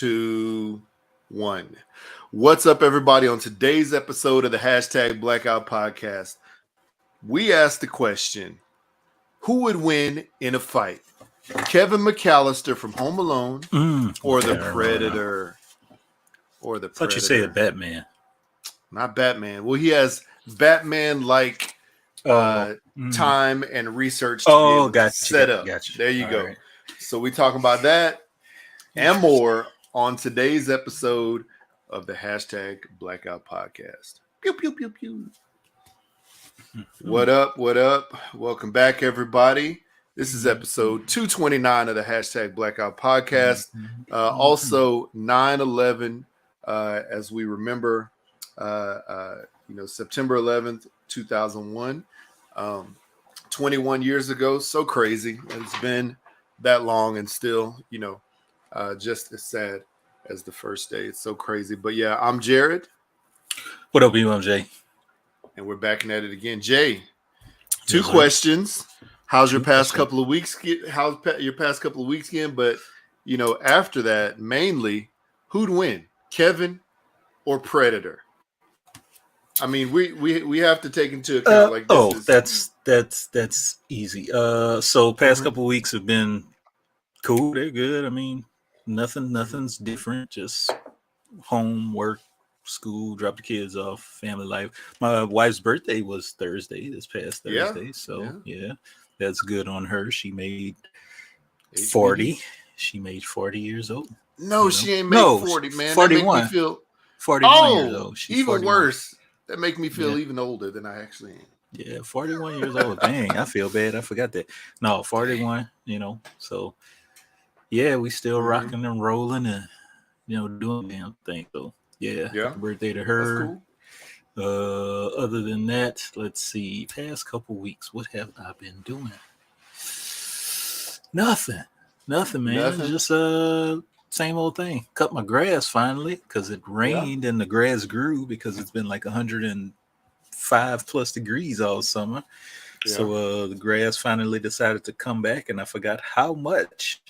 2, 1. What's up, everybody? On today's episode of the #Blackout podcast, we asked the question, who would win in a fight? Kevin McAllister from Home Alone or the Predator? Or the Predator? I thought you said Batman. Not Batman. Well, he has Batman-like time and research to be able to set up. There you go. Right. So we talking about that and more on today's episode of the #Blackout podcast. Pew, pew, pew, pew. What up? What up? Welcome back, everybody. This is episode 229 of the #Blackout podcast. Also 9/11, as we remember, September 11th, 2001, 21 years ago. So crazy. It's been that long and still, just as sad as the first day. It's so crazy. But yeah, I'm Jared. What up, UMJ? And we're back at it again. Jay, two questions. How's your past couple of weeks? How's your past couple of weeks again? But, after that, mainly, who'd win, Kevin or Predator? I mean, we have to take into account that's easy. So past couple of weeks have been cool. They're good. I mean, nothing's different. Just home, work, school, drop the kids off, family life. My wife's birthday was Thursday, this past Thursday. Yeah. So yeah, that's good on her. She made 40. She made 40 years old. No, she ain't made 40, man. 41. That make me feel 41 years old. She's even 41. Worse. That make me feel even older than I actually am. Yeah, 41 years old. Dang, I feel bad. I forgot that. No, 41, so yeah, we still rocking and rolling and, doing the damn thing. So yeah. Happy birthday to her. Cool. Other than that, let's see. Past couple weeks, what have I been doing? Nothing, man. Nothing. Just same old thing. Cut my grass finally because it rained and the grass grew because it's been like 105 plus degrees all summer. Yeah. So the grass finally decided to come back, and I forgot how much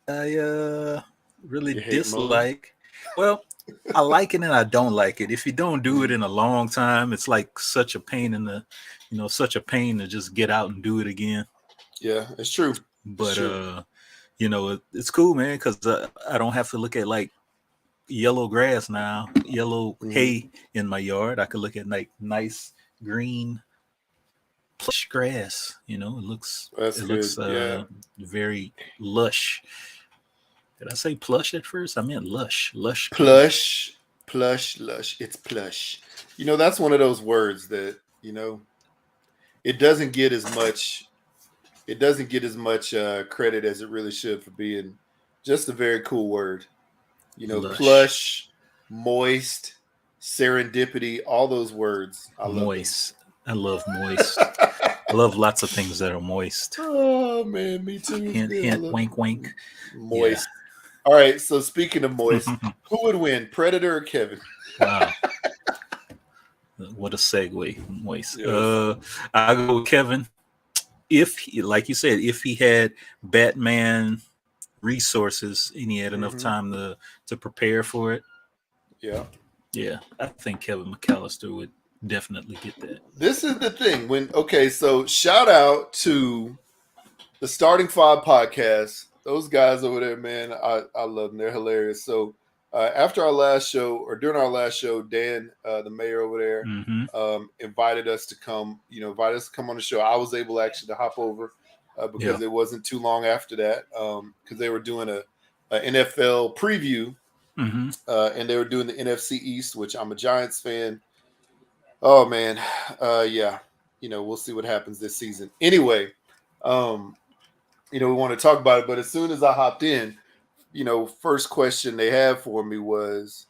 I really dislike. Well, I like it and I don't like it. If you don't do it in a long time, it's like such a pain such a pain to just get out and do it again. Yeah, it's true. But it's cool, man, because I don't have to look at like yellow grass now, yellow hay in my yard. I could look at like nice green plush grass. It looks very lush. Did I say plush at first? I meant lush. Plush. It's plush. That's one of those words that it doesn't get as much. It doesn't get as much credit as it really should for being just a very cool word. Lush. Plush, moist, serendipity, all those words. I love moist. I love moist. I love lots of things that are moist. Oh, man, me too. Hint, wink, wink. Moist. Yeah. All right, so speaking of moist, who would win, Predator or Kevin? Wow. What a segue, moist. Yes. I go with Kevin. If he, like you said, if he had Batman resources and he had enough time to prepare for it, yeah, I think Kevin McAllister would definitely get that. This is the thing. So shout out to the Starting Five podcast. Those guys over there, man, I love them. They're hilarious. So after our last show, or during our last show, Dan, the mayor over there, invited us to come. On the show. I was able actually to hop over because it wasn't too long after that because they were doing a NFL preview, and they were doing the NFC East, which I'm a Giants fan. Oh man, we'll see what happens this season. Anyway, we want to talk about it, but as soon as I hopped in, first question they had for me was,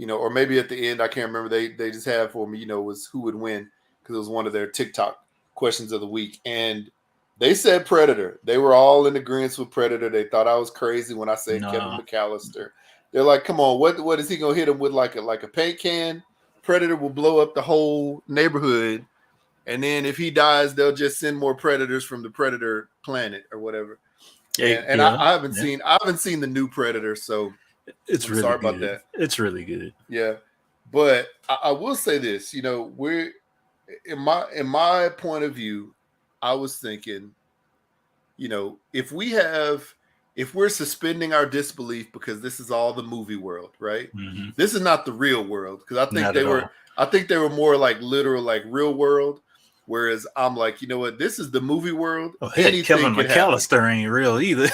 or maybe at the end, I can't remember. They just had for me, was who would win, because it was one of their TikTok questions of the week. And they said Predator. They were all in agreement with Predator. They thought I was crazy when I said Kevin McAllister. They're like, come on, what is he going to hit him with, like a paint can? Predator will blow up the whole neighborhood. And then if he dies, they'll just send more predators from the Predator planet or whatever. I haven't seen the new Predator, so It's I'm really sorry good. about that. It's really good. Yeah, but I will say this. We're in my point of view. I was thinking, if we're suspending our disbelief because this is all the movie world, right? Mm-hmm. This is not the real world, because I think Not I think they were more like literal, like real world. Whereas I'm like, you know what? This is the movie world. Oh, heck, Anything Kevin could happen. McAllister ain't real either.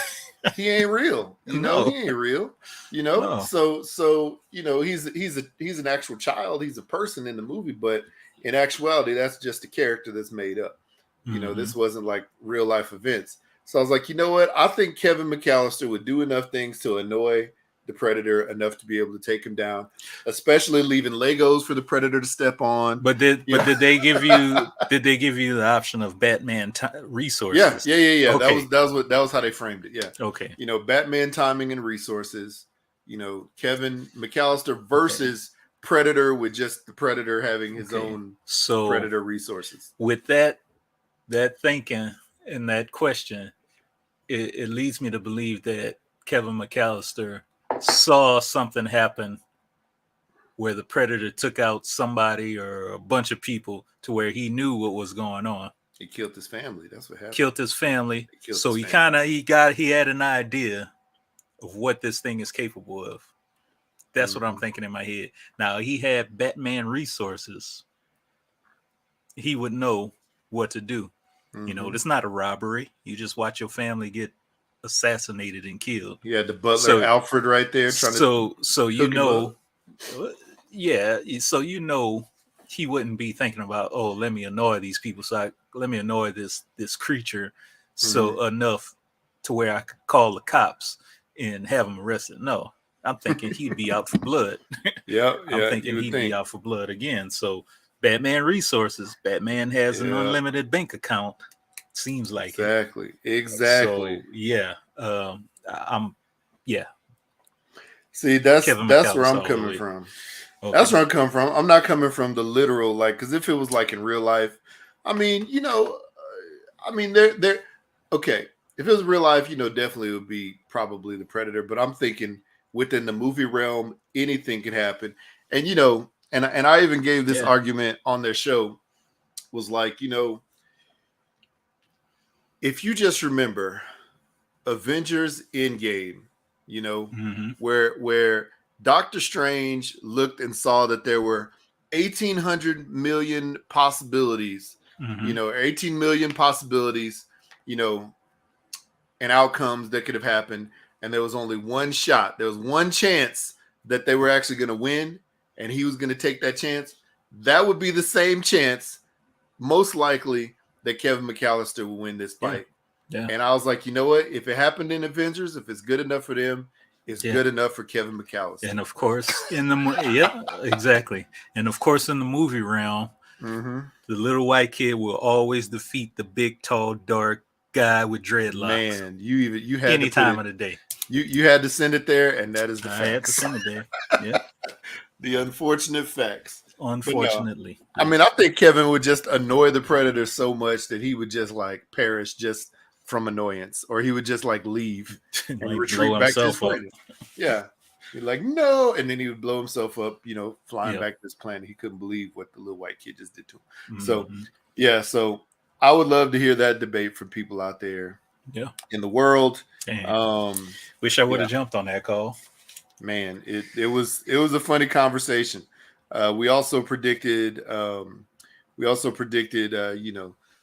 He ain't real. No. He ain't real. No. So he's an actual child. He's a person in the movie, but in actuality, that's just a character that's made up. This wasn't like real life events. So I was like, you know what? I think Kevin McAllister would do enough things to annoy the Predator enough to be able to take him down, especially leaving Legos for the Predator to step on. But did they give you the option of Batman resources? Yeah. Okay. That was how they framed it. Yeah. Okay. Batman timing and resources. Kevin McAllister versus Predator, with just the Predator having his own Predator resources. With that thinking and that question, it leads me to believe that Kevin McAllister saw something happen where the Predator took out somebody or a bunch of people to where he knew what was going on. He killed his family. That's what happened. Killed his family. So he had an idea of what this thing is capable of. That's what I'm thinking in my head. Now, he had Batman resources. He would know what to do. It's not a robbery. You just watch your family get assassinated and killed. You had the butler Alfred right there trying so he wouldn't be thinking about, oh, let me annoy these people, let me annoy this creature so enough to where I could call the cops and have him arrested. No, I'm thinking he'd be out for blood. I'm thinking he'd be out for blood again. So Batman resources. Batman has an unlimited bank account. Seems like exactly. So See, that's where I'm coming from. Okay. That's where I'm coming from. I'm not coming from the literal, like, because if it was like in real life, there. Okay, if it was real life, definitely it would be probably the Predator. But I'm thinking within the movie realm, anything could happen. And and I even gave this argument on their show, was like, if you just remember Avengers Endgame, where Doctor Strange looked and saw that there were 1,800 million possibilities, 18 million possibilities, and outcomes that could have happened. And there was only one shot. There was one chance that they were actually going to win, and he was going to take that chance. That would be the same chance, most likely, that Kevin McAllister will win this fight. Yeah. And I was like, you know what? If it happened in Avengers, if it's good enough for them, it's good enough for Kevin McAllister. And of course, exactly. And of course, in the movie realm, the little white kid will always defeat the big, tall, dark guy with dreadlocks. Man, you had any time of the day. You had to send it there, and that is the facts. I had to send it there. Yeah. The unfortunate facts. Unfortunately. No. I think Kevin would just annoy the Predator so much that he would just like perish just from annoyance, or he would just like leave and like retreat back to his planet. Yeah. He'd like, no. And then he would blow himself up, flying back to his planet. He couldn't believe what the little white kid just did to him. So I would love to hear that debate from people out there in the world. Wish I would have jumped on that call. Man, it was a funny conversation. We also predicted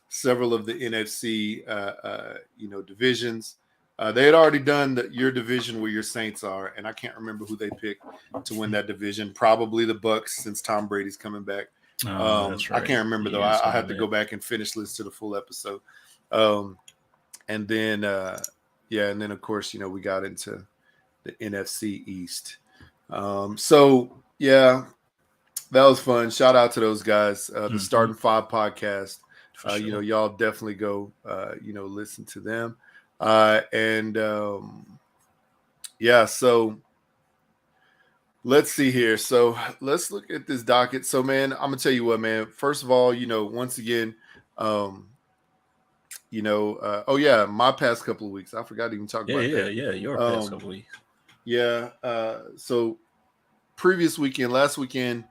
several of the NFC divisions. They had already done your division where your Saints are, and I can't remember who they picked to win that division. Probably the Bucks, since Tom Brady's coming back. That's right. I can't remember though. I have to go back and listen to the full episode. And then of course we got into the NFC East. That was fun. Shout out to those guys. The Starting Five podcast. Sure. Y'all definitely go listen to them. So let's see here. So let's look at this docket. So, man, I'm gonna tell you what, man. First of all, once again, my past couple of weeks. I forgot to even talk about that. Your past couple of weeks. Yeah. So last weekend,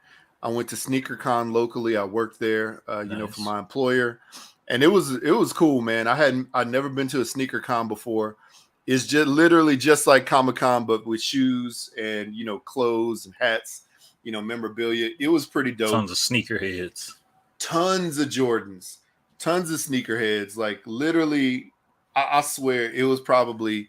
I went to SneakerCon locally. I worked there, for my employer, and it was cool, man. I'd never been to a SneakerCon before. It's just literally just like Comic-Con, but with shoes and clothes and hats, memorabilia. It was pretty dope. Tons of sneakerheads, tons of Jordans, tons of sneakerheads. Like literally, I swear it was probably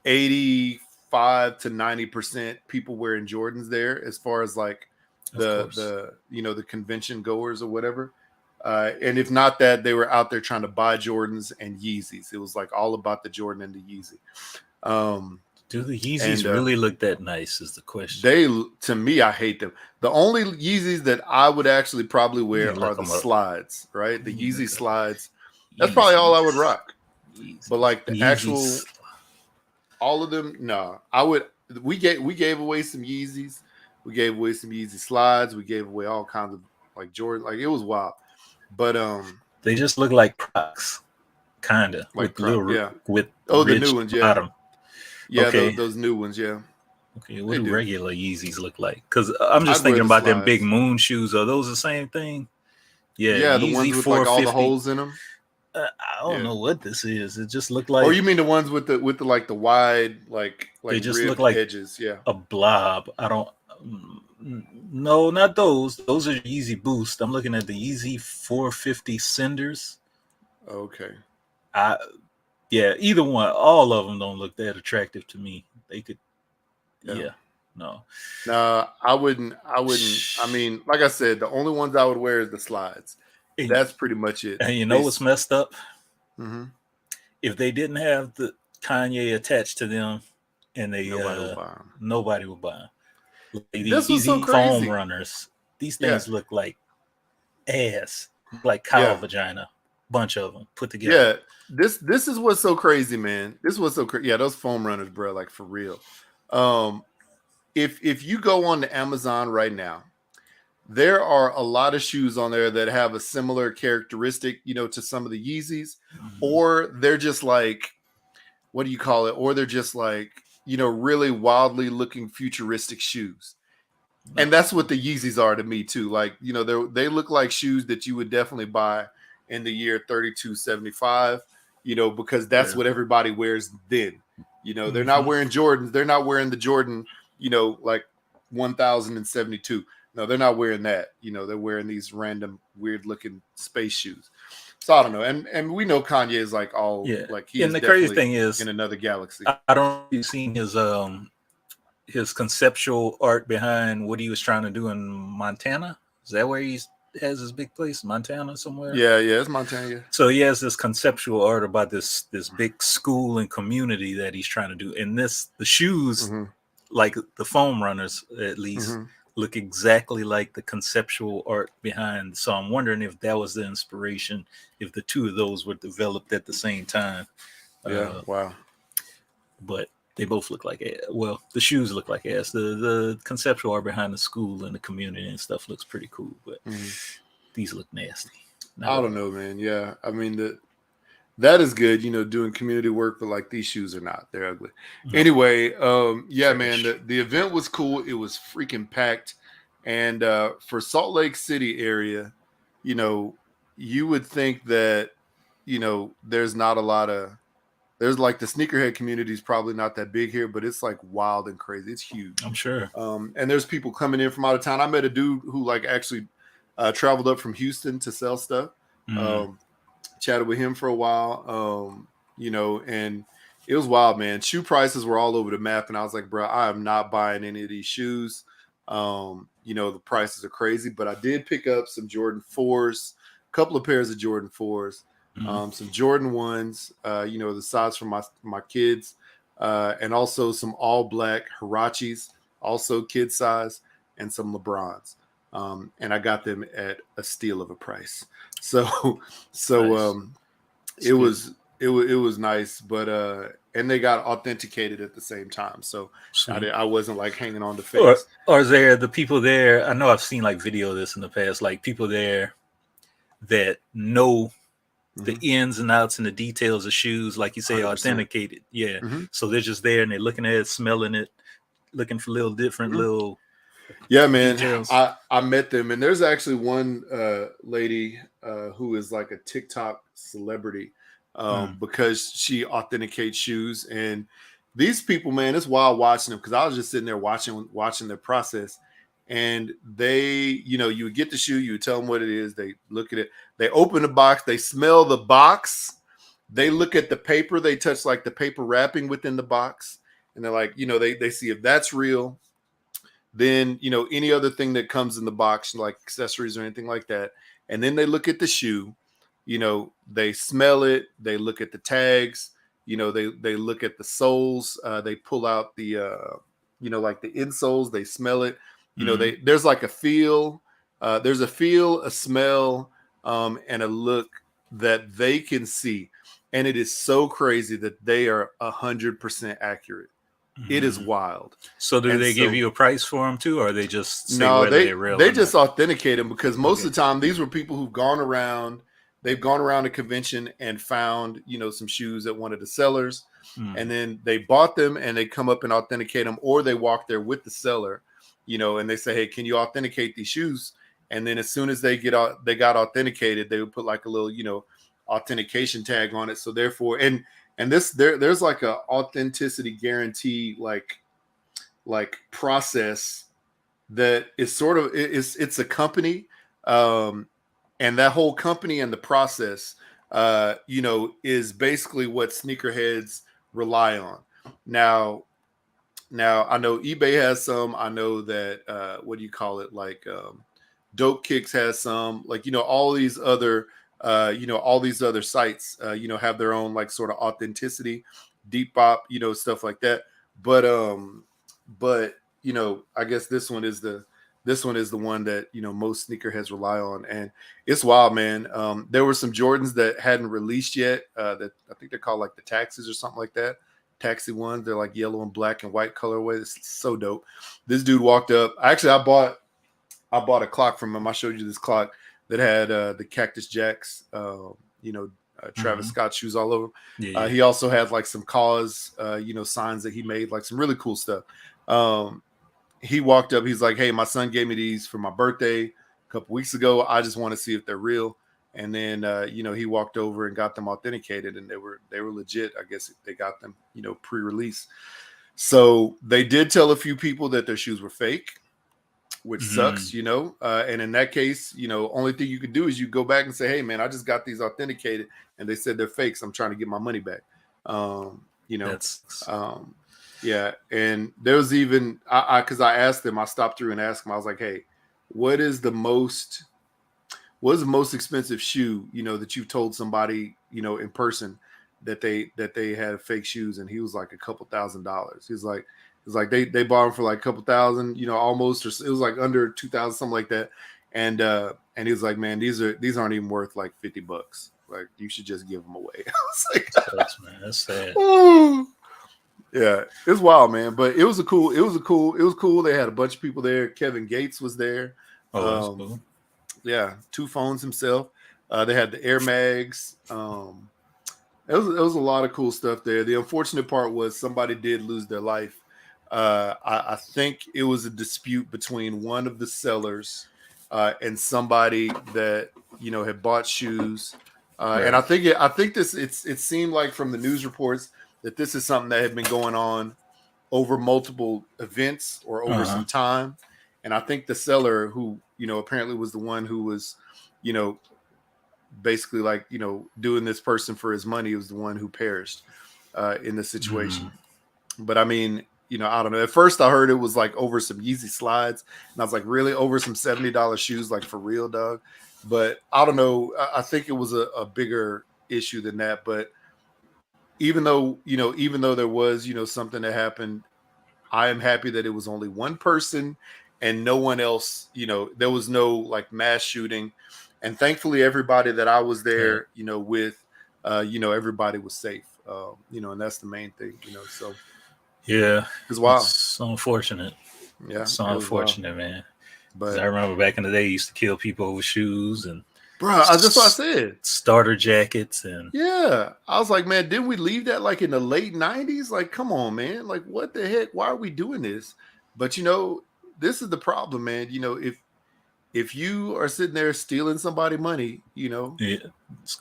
85 to 90% people wearing Jordans there, as far as like the convention goers or whatever. And if not that, they were out there trying to buy Jordans and Yeezys. It was like all about the Jordan and the Yeezy. Do the Yeezys really look that nice is the question. To me, I hate them. The only Yeezys that I would actually probably wear are the slides, right? The Yeezy slides. That's probably all I would rock. But like the actual, all of them, no. We gave away some Yeezys. We gave away some Yeezy slides. We gave away all kinds of like Jordan. Like it was wild. But they just look like Crocs, kinda like with the new ones, bottom. Yeah, okay. those new ones, yeah. Okay, what do regular Yeezys look like? Because I'm just thinking about them big moon shoes. Are those the same thing? Yeah, the ones with like all the holes in them. I don't know what this is. It just looked like. Oh, you mean the ones with the like the wide like they just look like edges? Yeah, a blob. I don't. No, not those. Those are Yeezy Boost. I'm looking at the Yeezy 450 Cinders. Okay. Yeah, either one. All of them don't look that attractive to me. They could. Yeah. No. No, I wouldn't. I mean, like I said, the only ones I would wear is the slides. That's pretty much it. And you know what's messed up? Mm-hmm. If they didn't have the Kanye attached to them, and they nobody would buy them. Like these Yeezy foam runners. These things look like ass, like cow vagina. Bunch of them put together. Yeah, this is what's so crazy, man. This was so crazy. Yeah, those foam runners, bro, like for real. If you go on to Amazon right now, there are a lot of shoes on there that have a similar characteristic, to some of the Yeezys, or they're just like, what do you call it? Or they're just like, really wildly looking futuristic shoes. And that's what the Yeezys are to me too. Like, they look like shoes that you would definitely buy in the year 3275, because that's what everybody wears then. They're not wearing Jordans. They're not wearing the Jordan, like 1072. No, they're not wearing that. They're wearing these random weird looking space shoes. So I don't know. And we know Kanye is like all like he's and the crazy thing is in another galaxy. I don't know if you've seen his conceptual art behind what he was trying to do in Montana. Is that where he has his big place, Montana somewhere? Yeah, it's Montana. Yeah. So he has this conceptual art about this big school and community that he's trying to do. And the shoes, like the foam runners at least, look exactly like the conceptual art behind. So I'm wondering if that was the inspiration, if the two of those were developed at the same time. Yeah, wow. But they both look like ass. Well, the shoes look like ass. The conceptual art behind the school and the community and stuff looks pretty cool, but these look nasty. I don't know, man. Yeah, I mean that is good, doing community work, but like these shoes are not. They're ugly. Anyway, man, the event was cool. It was freaking packed. And for Salt Lake City area, you would think that, there's not a lot of, there's like the sneakerhead community is probably not that big here, but it's like wild and crazy. It's huge. I'm sure. And there's people coming in from out of town. I met a dude who like actually traveled up from Houston to sell stuff. Chatted with him for a while, and it was wild, man. Shoe prices were all over the map, and I was like, bro, I am not buying any of these shoes. The prices are crazy, but I did pick up some Jordan 4s, a couple of pairs of Jordan 4s, some Jordan 1s, the size for my kids, and also some all black Hirachis, also kid size, and some LeBrons. And I got them at a steal of a price. So nice. It was nice, but and they got authenticated at the same time. So I wasn't like hanging on to face. Or is there the people there? I know I've seen like video of this in the past, like people there that know the ins and outs and the details of shoes, like you say, 100%. Authenticated. Yeah. So they're just there and they're looking at it, smelling it, looking for little different little. Yeah, man. Details. I met them, and there's actually one lady who is like a TikTok celebrity because she authenticates shoes. And these people, man, it's wild watching them because I was just sitting there watching their process. And they, you would get the shoe, you would tell them what it is. They look at it, they open the box, they smell the box, they look at the paper, they touch like the paper wrapping within the box, and they're like, they see if that's real. Then, any other thing that comes in the box, like accessories or anything like that. And then they look at the shoe, they smell it, they look at the tags, they look at the soles, they pull out the, like the insoles, they smell it, there's like a feel, there's a feel, a smell, and a look that they can see. And it is so crazy that they are 100% accurate. It is wild. So do they give you a price for them too, or they just say whether they're real? They just authenticate them because most of the time these were people who've gone around. They've gone around a convention and found some shoes at one of the sellers, and then they bought them and they come up and authenticate them, or they walk there with the seller, and they say, "Hey, can you authenticate these shoes?" And then as soon as they got authenticated, they would put like a little authentication tag on it. So therefore, and there's like a authenticity guarantee like process that is sort of it's a company, and that whole company and the process is basically what sneakerheads rely on. Now I know eBay has some. I know that what do you call it, like Dope Kicks has some, like all these other all these other sites, have their own like sort of authenticity, Depop, stuff like that. But I guess this one is the one that most sneakerheads rely on, and it's wild, man. There were some Jordans that hadn't released yet. That I think they're called like the Taxis or something like that. Taxi ones. They're like yellow and black and white colorway. It's so dope. This dude walked up. Actually, I bought a clock from him. I showed you this clock that had the Cactus Jacks, Travis Scott shoes all over. Yeah. He also had like some cause, signs that he made, like some really cool stuff. He walked up. He's like, "Hey, my son gave me these for my birthday a couple weeks ago. I just want to see if they're real." And then, he walked over and got them authenticated, and they were legit. I guess they got them, pre-release. So they did tell a few people that their shoes were fake, which sucks, and in that case, only thing you could do is you go back and say, "Hey, man, I just got these authenticated and they said they're fakes. I'm trying to get my money back." Yeah. And there was even, because I asked them, I stopped through and asked them, I was like, "Hey, what is the most expensive shoe, that you've told somebody, in person that they had fake shoes?" And he was like, $2,000. He's like, they bought them for like a couple thousand, almost, or it was like under 2,000, something like that. And he was like, "Man, these aren't even worth like $50. Like, you should just give them away." I was like, man, that's sad. Yeah, it's wild, man. But it was cool. They had a bunch of people there. Kevin Gates was there. Oh, that's cool. Yeah, 2 phones himself. They had the Air Mags. It was a lot of cool stuff there. The unfortunate part was somebody did lose their life. I think it was a dispute between one of the sellers and somebody that had bought shoes. Right. And I think it seemed like from the news reports that this is something that had been going on over multiple events or over some time. And I think the seller, who apparently was the one who was basically like doing this person for his money, was the one who perished in the situation. But I mean, I don't know. At first I heard it was like over some Yeezy slides, and I was like, really, over some $70 shoes, like for real, dog? But I don't know. I think it was a bigger issue than that. But even though there was something that happened, I am happy that it was only one person and no one else. There was no like mass shooting, and thankfully everybody that I was there with everybody was safe, and that's the main thing. So yeah, it's wild. It's unfortunate. Yeah, it's unfortunate, man. But I remember back in the day, you used to kill people over shoes, and Bro, that's what I said. Starter jackets and yeah. I was like, man, didn't we leave that like in the late 90s? Like, come on, man. Like, what the heck? Why are we doing this? But this is the problem, man. If you are sitting there stealing somebody money, yeah,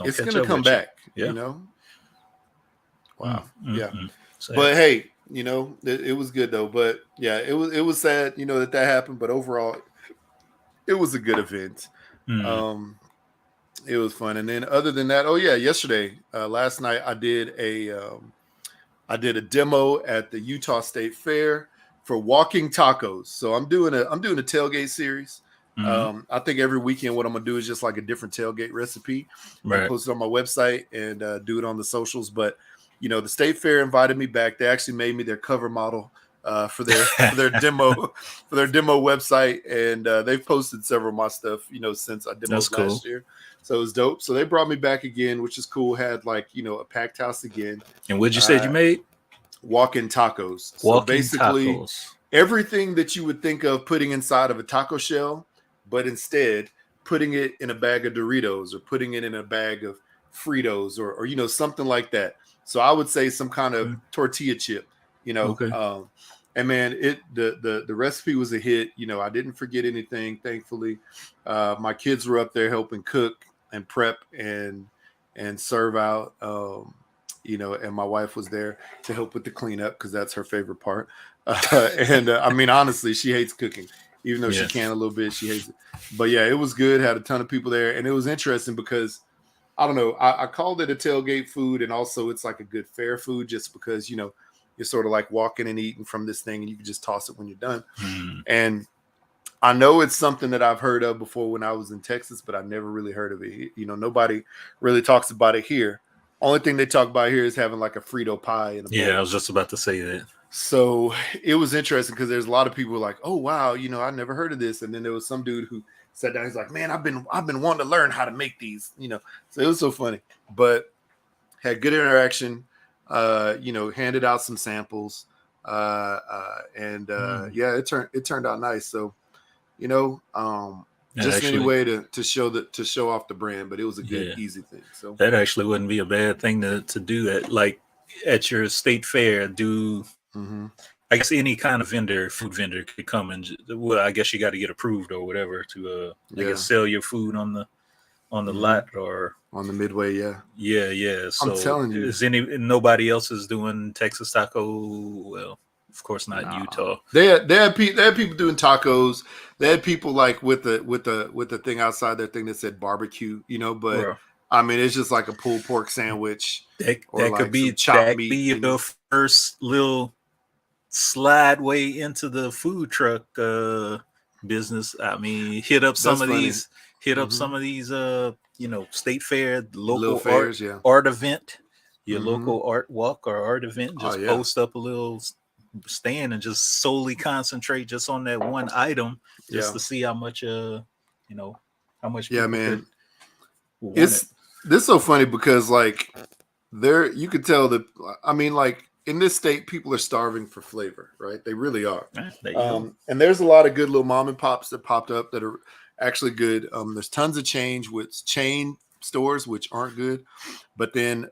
it's gonna come back. Yeah. Wow. Yeah. Sad. But hey, it was good though. But yeah, it was sad, that happened. But overall, it was a good event. It was fun. And then other than that, yesterday, last night, I did a demo at the Utah State Fair for walking tacos. So I'm doing a tailgate series. I think every weekend what I'm gonna do is just like a different tailgate recipe. Right. Post it on my website and do it on the socials. But the State Fair invited me back. They actually made me their cover model for their demo website, and they've posted several of my stuff since I demoed last year. So it was dope. So they brought me back again, which is cool. Had like a packed house again. And what'd you say you made? Walking tacos. So basically everything that you would think of putting inside of a taco shell, but instead putting it in a bag of Doritos or putting it in a bag of Fritos or something like that. So I would say some kind of tortilla chip, Okay. And man, the recipe was a hit. I didn't forget anything, thankfully. My kids were up there helping cook and prep and serve out. And my wife was there to help with the cleanup because that's her favorite part. I mean, honestly, she hates cooking. Even though she can a little bit, she hates it. But yeah, it was good. Had a ton of people there. And it was interesting because, I don't know, I called it a tailgate food. And also it's like a good fair food just because, you're sort of like walking and eating from this thing and you can just toss it when you're done. And I know it's something that I've heard of before when I was in Texas, but I never really heard of it. Nobody really talks about it here. Only thing they talk about here is having like a Frito pie. In a bowl. I was just about to say that. So it was interesting because there's a lot of people who were like, oh, wow, I never heard of this. And then there was some dude who sat down. He's like, man, I've been wanting to learn how to make these, So it was so funny, but had good interaction, handed out some samples. It turned out nice. So, just any way to show off the brand, but it was a good, easy thing. So that actually wouldn't be a bad thing to do that. Like at your state fair, I guess any kind of food vendor could come and I guess you got to get approved or whatever to I guess sell your food on the lot or on the midway. Yeah. So I'm telling you, nobody else is doing Texas taco. Well, of course not in Utah. They had people doing tacos. They had people like with the thing outside their thing that said barbecue, but I mean it's just like a pulled pork sandwich. That could be chopped meat. Be the first little slide way into the food truck business. I mean, hit up some of these state fair, local fairs, art event, your local art walk or art event. Just post up a little stand and just solely concentrate just on that one item just to see how much how much man. This is so funny because like you could tell that like in this state people are starving for flavor, right? They really are. And there's a lot of good little mom and pops that popped up that are actually good. There's tons of chain stores which aren't good, but then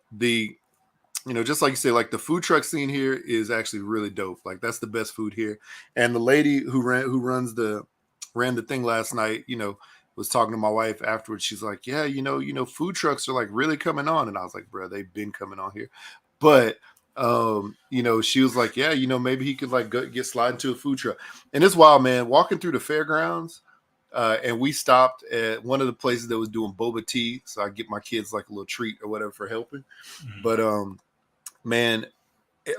just like you say, like the food truck scene here is actually really dope. Like that's the best food here. And the lady who ran the thing last night, was talking to my wife afterwards. She's like, yeah, food trucks are like really coming on. And I was like, bro, they've been coming on here. But, she was like, yeah, maybe he could like get slide into a food truck. And it's wild, man, walking through the fairgrounds. And we stopped at one of the places that was doing boba tea. So I get my kids like a little treat or whatever for helping. But, man,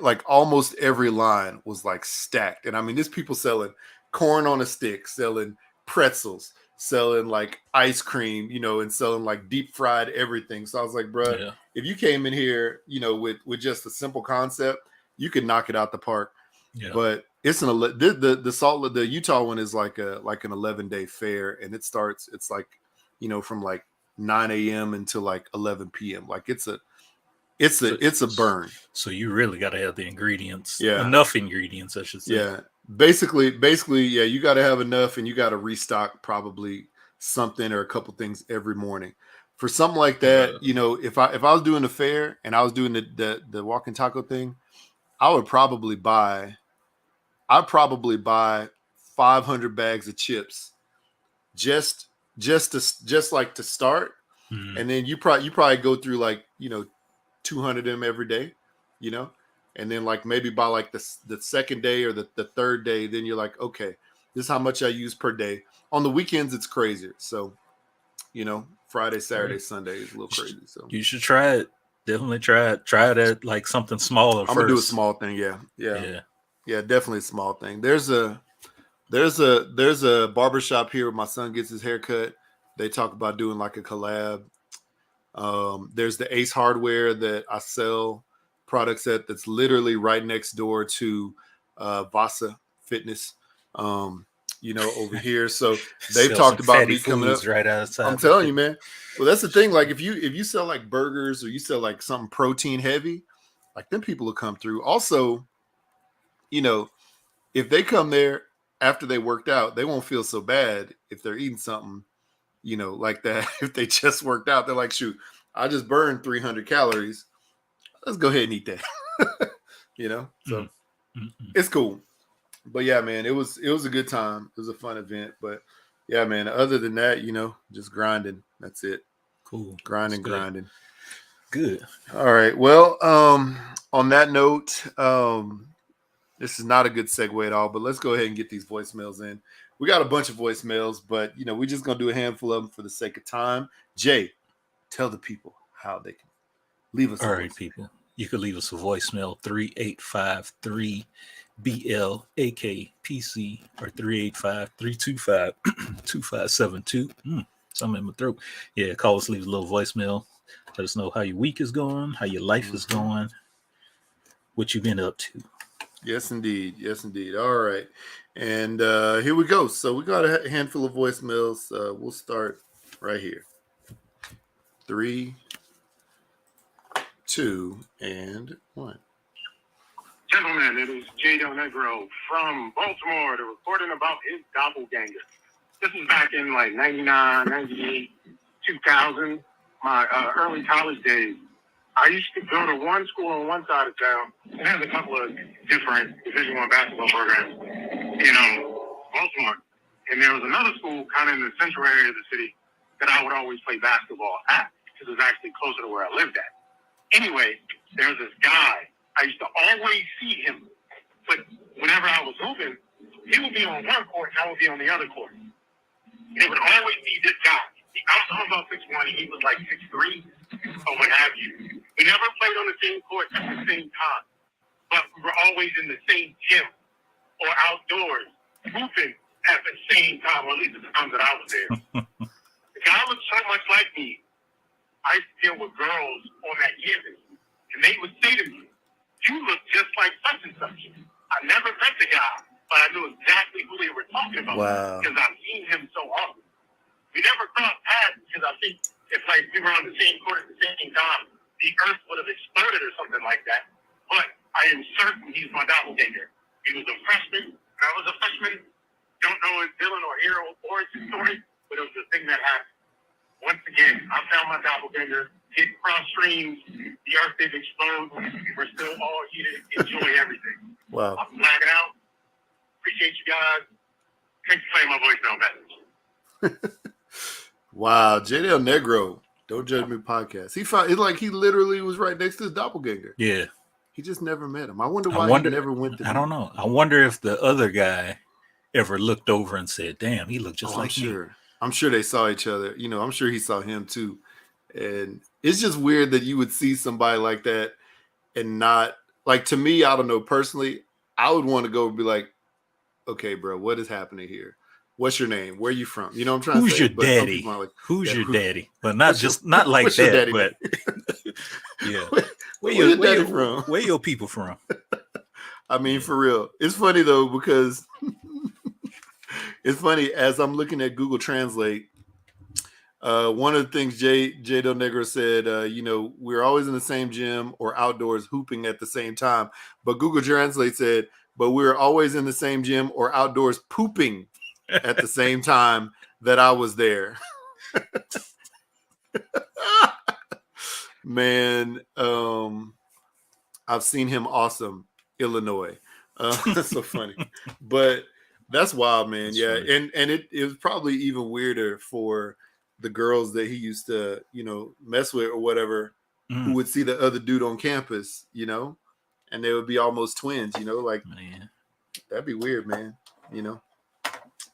like almost every line was like stacked. And I mean, there's people selling corn on a stick, selling pretzels, selling like ice cream, and selling like deep fried everything. So I was like, bro, if you came in here, with just a simple concept, you could knock it out the park. Yeah. But it's the Utah one is like an 11-day fair, and it's like, from like 9 a.m. until like 11 p.m. Like it's a burn. So you really got to have the ingredients. Yeah. Enough ingredients, I should say. Yeah. Basically, yeah, you got to have enough and you got to restock probably something or a couple things every morning. For something like that, if I was doing the fair and I was doing the walking taco thing, I'd probably buy 500 bags of chips just like to start. Mm-hmm. And then you probably go through like, 200 of them every day, and then like maybe by like the second day or the third day, then you're like, okay, this is how much I use per day. On the weekends, it's crazier. So, Friday, Saturday, Sunday is a little crazy. So you should try it. Definitely try it. Try it at like something smaller first. I'm gonna do a small thing. Yeah, definitely a small thing. There's a barbershop here where my son gets his haircut. They talk about doing like a collab. There's the Ace Hardware that I sell products at. That's literally right next door to Vasa Fitness. Over here. So they've talked about me coming up right outside. I'm telling you, man. Well, that's the thing. Like if you sell like burgers or you sell like something protein heavy, like them people will come through. Also, if they come there after they worked out, they won't feel so bad if they're eating something, like that. If they just worked out, they're like, shoot, I just burned 300 calories. Let's go ahead and eat that. So it's cool. But yeah, man, it was a good time. It was a fun event. But yeah, man, other than that, just grinding. That's it. Cool. Grinding. Good. All right. Well, on that note, this is not a good segue at all, but let's go ahead and get these voicemails in. We got a bunch of voicemails, but we're just gonna do a handful of them for the sake of time. Jay, tell the people how they can leave us. All right, people. You can leave us a voicemail 3853 BLAKPC or 385-325-2572. Something in my throat. Yeah, call us, leave a little voicemail. Let us know how your week is going, how your life is going, what you've been up to. Yes, indeed. All right. And here we go. So we got a handful of voicemails. We'll start right here. 3, 2, and 1. Gentlemen, it is J. Del Negro from Baltimore to reporting about his doppelganger. This is back in like 99, 98, 2000, my early college days. I used to go to one school on one side of town, and there's a couple of different Division I basketball programs in Baltimore. And there was another school kind of in the central area of the city that I would always play basketball at because it was actually closer to where I lived at. Anyway, there was this guy. I used to always see him, but whenever I was hooping, he would be on one court and I would be on the other court. It would always be this guy. I was about 6'1", he was like 6'3", or what have you. We never played on the same court at the same time, but we were always in the same gym or outdoors hooping at the same time, or at least the times that I was there. The guy looked so much like me. I used to deal with girls on that campus, and they would say to me, "You look just like such and such." I never met the guy, but I knew exactly who they were talking about because I've seen him so often. We never crossed paths because I think if like we were on the same court at the same time, the earth would have exploded or something like that. But I am certain he's my doppelganger. He was a freshman, and I was a freshman. Don't know his villain or hero origin story, but it was the thing that happened. Once again, I found my doppelganger. Hit cross streams, the earth did explode. We're still all here to enjoy everything. Wow. I'm blacking out. Appreciate you guys. Thanks for playing my voicemail message. Wow, J. Del Negro, Don't Judge Me podcast. He literally was right next to his doppelganger. Yeah. He just never met him. I wonder why he never went to I don't know. I wonder if the other guy ever looked over and said, "Damn, he looked just like me." I'm sure they saw each other. I'm sure he saw him too. And it's just weird that you would see somebody like that and not, like, to me, I don't know, personally, I would want to go and be like, okay, bro, what is happening here? What's your name? Where are you from? You know what I'm trying to say? Who's your daddy? Like, Who's your daddy? But not like that, but yeah. Where your daddy from? Where your people from? I mean, for real. It's funny though, because it's funny as I'm looking at Google Translate. One of the things J. Del Negro said, we're always in the same gym or outdoors hooping at the same time. But Google Translate said, but we're always in the same gym or outdoors pooping at the same time. that I was there. Man, I've seen him awesome, Illinois. That's so funny. But that's wild, man. That's yeah. Funny. And it was probably even weirder for the girls that he used to, mess with or whatever, who would see the other dude on campus, and they would be almost twins, like, man, that'd be weird, man.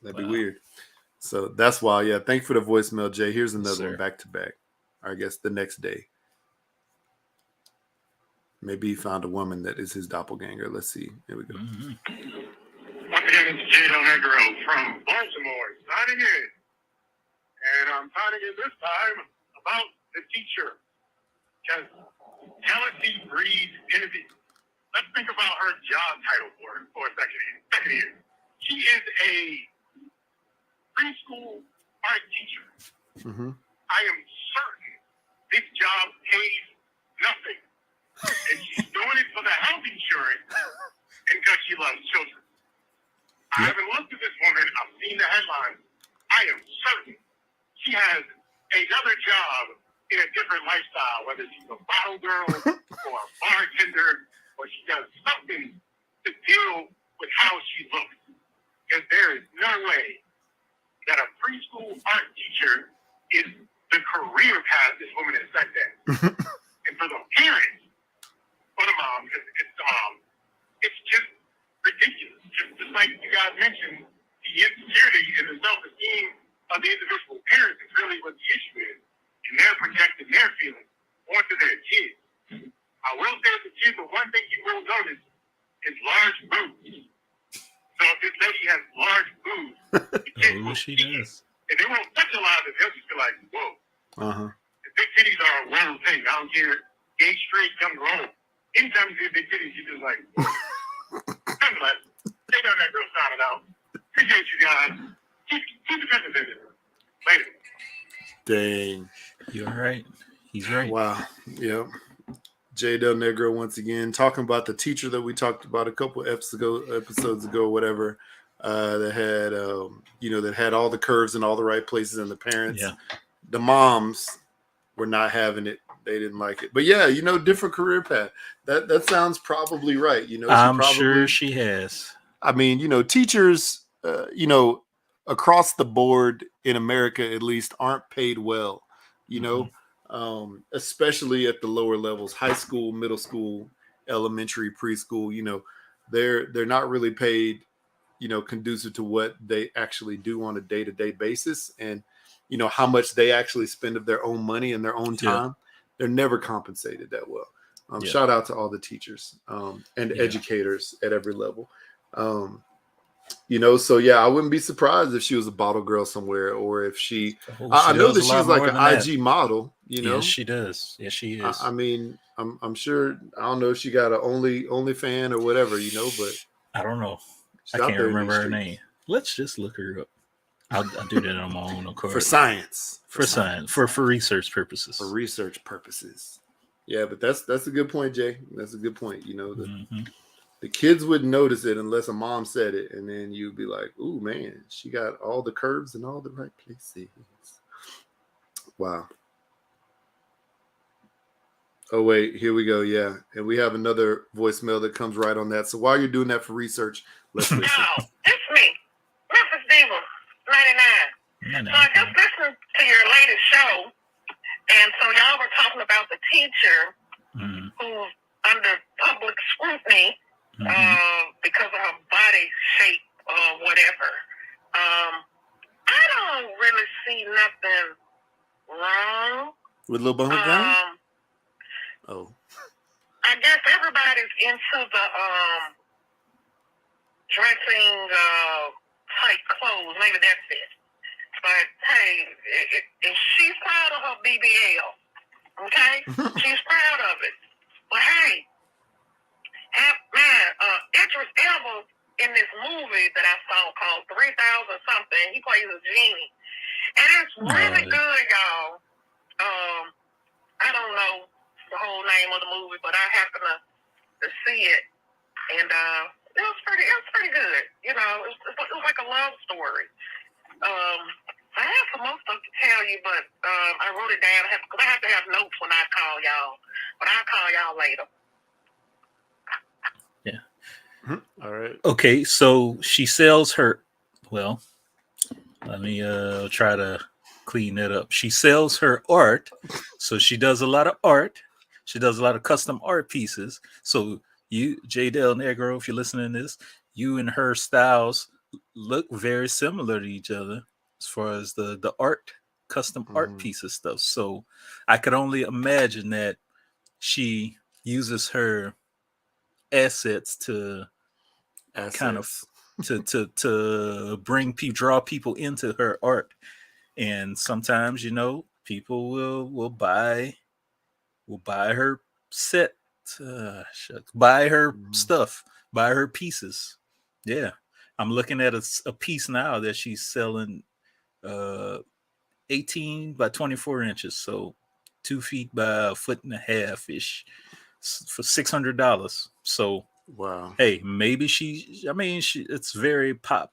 That'd be weird. So that's why, yeah. Thank you for the voicemail, Jay. Here's another one back to back. I guess the next day. Maybe he found a woman that is his doppelganger. Let's see. Here we go. Once again, it's Jay Negro from Baltimore signing in. And I'm signing in this time about the teacher. Because jealousy breeds envy. Let's think about her job title for a second here. She is a preschool art teacher. Mm-hmm. I am certain this job pays nothing. And she's doing it for the health insurance and because she loves children. I haven't looked at this woman. I've seen the headlines. I am certain she has another job in a different lifestyle, whether she's a bottle girl or a bartender, or she does something to deal with how she looks. Because there is no way that a preschool art teacher is the career path this woman has set in. And for the parents, for the mom, because it's the mom, it's just ridiculous. Just like you guys mentioned, the insecurity and the self-esteem of the individual parents is really what the issue is. And they're projecting their feelings onto their kids. I will say as a kid, the one thing you will notice is large boobs. So if this lady has large boobs, the kids will see it. And they won't touch a lot of it. They'll just be like, whoa. Uh-huh. The big titties are a world thing. I don't care. Gay, straight, young, old. Anytime you see big titties, you're just like, nonetheless, stay down that girl signing out. Appreciate you guys. Keep the business in it. Later. Dang. You're right. He's right. Wow. Yep. Jay Del Negro once again talking about the teacher that we talked about a couple episodes ago, whatever, that had that had all the curves in all the right places, and the parents, the moms were not having it. They didn't like it. But yeah, different career path. That sounds probably right. I'm sure she has. I mean, teachers, across the board in America, at least, aren't paid well, especially at the lower levels, high school, middle school, elementary, preschool, they're not really paid, conducive to what they actually do on a day-to-day basis. And, how much they actually spend of their own money and their own time. Yeah. They're never compensated that well. Shout out to all the teachers and educators at every level. So yeah, I wouldn't be surprised if she was a bottle girl somewhere, or if she I know that she's like an IG model, Yes, she does. Yes, she is. I mean, I'm sure, I don't know if she got an only fan or whatever, but I don't know. I can't remember her name. Let's just look her up. I'll do that on my own, of course. For science. For research purposes. For research purposes. Yeah, but that's a good point, Jay. That's a good point. The kids wouldn't notice it unless a mom said it, and then you'd be like, "Ooh, man, she got all the curves in all the right places." Wow. Oh wait, here we go. Yeah, and we have another voicemail that comes right on that. So while you're doing that for research, let's listen. Yo, it's me, Mrs. Diva, 99. So I just listened to your latest show, and so y'all were talking about the teacher who's under public scrutiny because of her body shape or whatever. I don't really see nothing wrong with Lil Bone Gun. Oh, I guess everybody's into the dressing tight clothes. Maybe that's it. But hey, if she's proud of her BBL, okay, she's proud of it. But hey, man, Idris Elba in this movie that I saw called 3,000 something, he plays a genie, and it's really good, y'all. I don't know the whole name of the movie, but I happened to see it, and it was pretty good. It was like a love story. I have some more stuff to tell you, but I wrote it down because I have to have notes when I call y'all. But I'll call y'all later. Yeah. All right. Okay, so she sells her. Well, let me try to clean that up. She sells her art, so she does a lot of art. She does a lot of custom art pieces. So you, J Del Negro, if you're listening to this, you and her styles look very similar to each other as far as the art, custom art pieces stuff. So I could only imagine that she uses her assets to kind of to bring people, draw people into her art. And sometimes, people will buy her set, buy her stuff, buy her pieces. Yeah, I'm looking at a piece now that she's selling 18 by 24 inches, so 2 feet by 1.5 feet ish, for $600. So wow. Hey, maybe it's very pop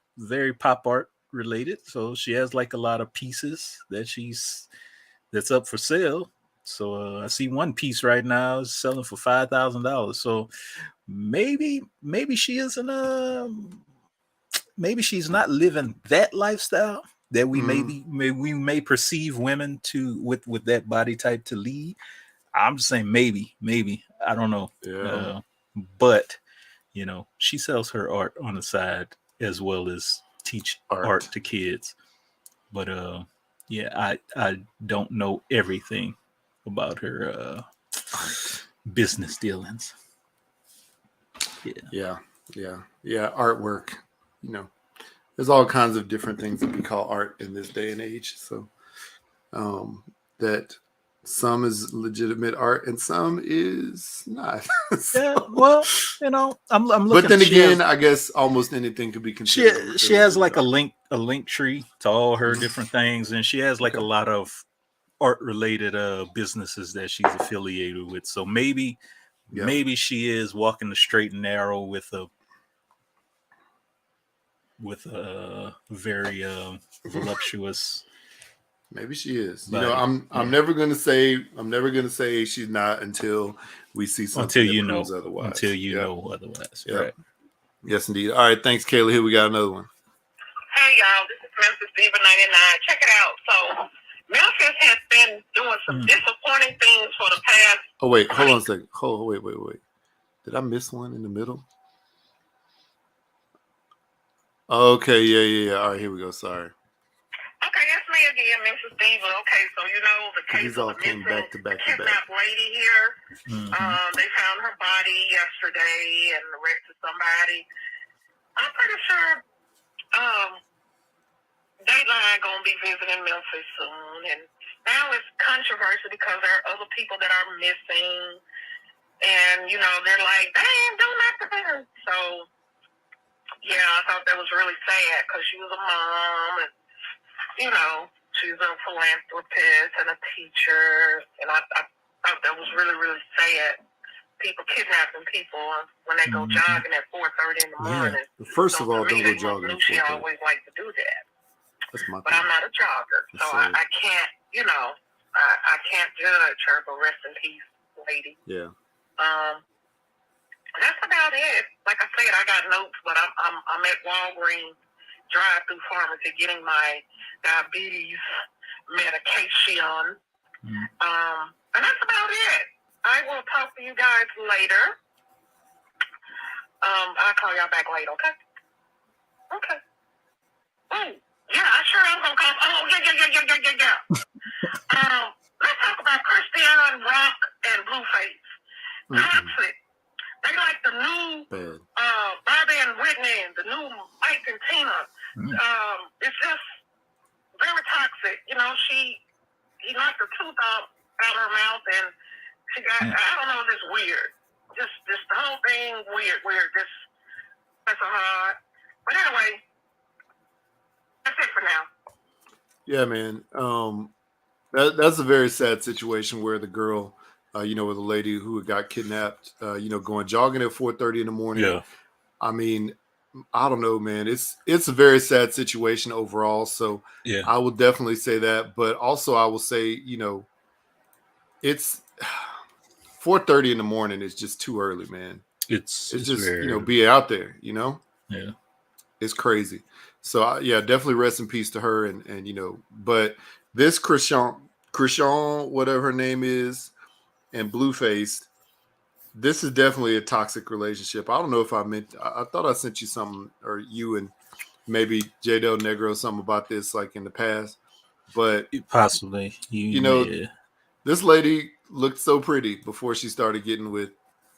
art related. So she has like a lot of pieces that's up for sale. So I see one piece right now is selling for $5,000. So maybe she isn't maybe she's not living that lifestyle that we may perceive women to with that body type to lead. I'm just saying maybe I don't know. Yeah. But she sells her art on the side as well as teach art to kids. But yeah, I don't know everything about her business dealings. Yeah. Artwork. There's all kinds of different things that we call art in this day and age. So that some is legitimate art and some is not. So, yeah, well, I'm looking. But then again, I guess almost anything could be considered. She has like a link tree to all her different things, and she has like a lot of art related businesses that she's affiliated with. So maybe she is walking the straight and narrow with a very voluptuous. Maybe she is. Body. I'm never gonna say she's not until we see something until you proves otherwise. Until you know otherwise. Yep. Right. Yes, indeed. All right, thanks, Kayla. Here we got another one. Hey y'all, this is Memphis Diva 99. Check it out. So Memphis has been doing some disappointing things for the past. Oh wait, hold on a second. Wait. Did I miss one in the middle? Okay, yeah. All right, here we go. Sorry. Okay, that's me again, Memphis Diva. Okay, so the case These all of the came back to back to back. kidnapped lady here. They found her body yesterday and arrested somebody. I'm pretty sure Dateline gonna be visiting Memphis soon, and now it's controversy because there are other people that are missing, and they're like, they ain't do nothing. So yeah, I thought that was really sad because she was a mom, and she's a philanthropist and a teacher, and I thought that was really, really sad. People kidnapping people when they go jogging at 4:30 in the morning. First of all, don't go jogging at 4:30. She always liked to do that. That's my but I'm not a jogger, so I can't, I can't judge her. But rest in peace, lady. Yeah. That's about it. Like I said, I got notes, but I'm at Walgreens drive-through pharmacy getting my diabetes medication. And that's about it. I will talk to you guys later. I'll call y'all back later, okay? Okay. Oh, yeah, I sure am gonna call. Oh, yeah. Let's talk about Christian Rock and Blueface. Toxic. They like the new Bobby and Whitney, the new Mike and Tina. It's just very toxic. He knocked her tooth out her mouth, and she got, I don't know, just weird. Just the whole thing, weird. Just, that's so hard. But anyway, that's it for now. Yeah, man. That's a very sad situation where the girl, with a lady who got kidnapped, going jogging at 4:30 in the morning. Yeah. I mean, I don't know, man. It's a very sad situation overall. So yeah, I will definitely say that. But also I will say, you know, it's 4:30 in the morning is just too early, man. It's just, very you know, early. be out there, you know? Yeah. It's crazy. So yeah, definitely rest in peace to her. And you know, but this Krishan, whatever her name is, and Blueface, this is definitely a toxic relationship. I don't know if I thought I sent you something, or you and maybe J Del Negro, something about this like in the past. But possibly you know, this lady looked so pretty before she started getting with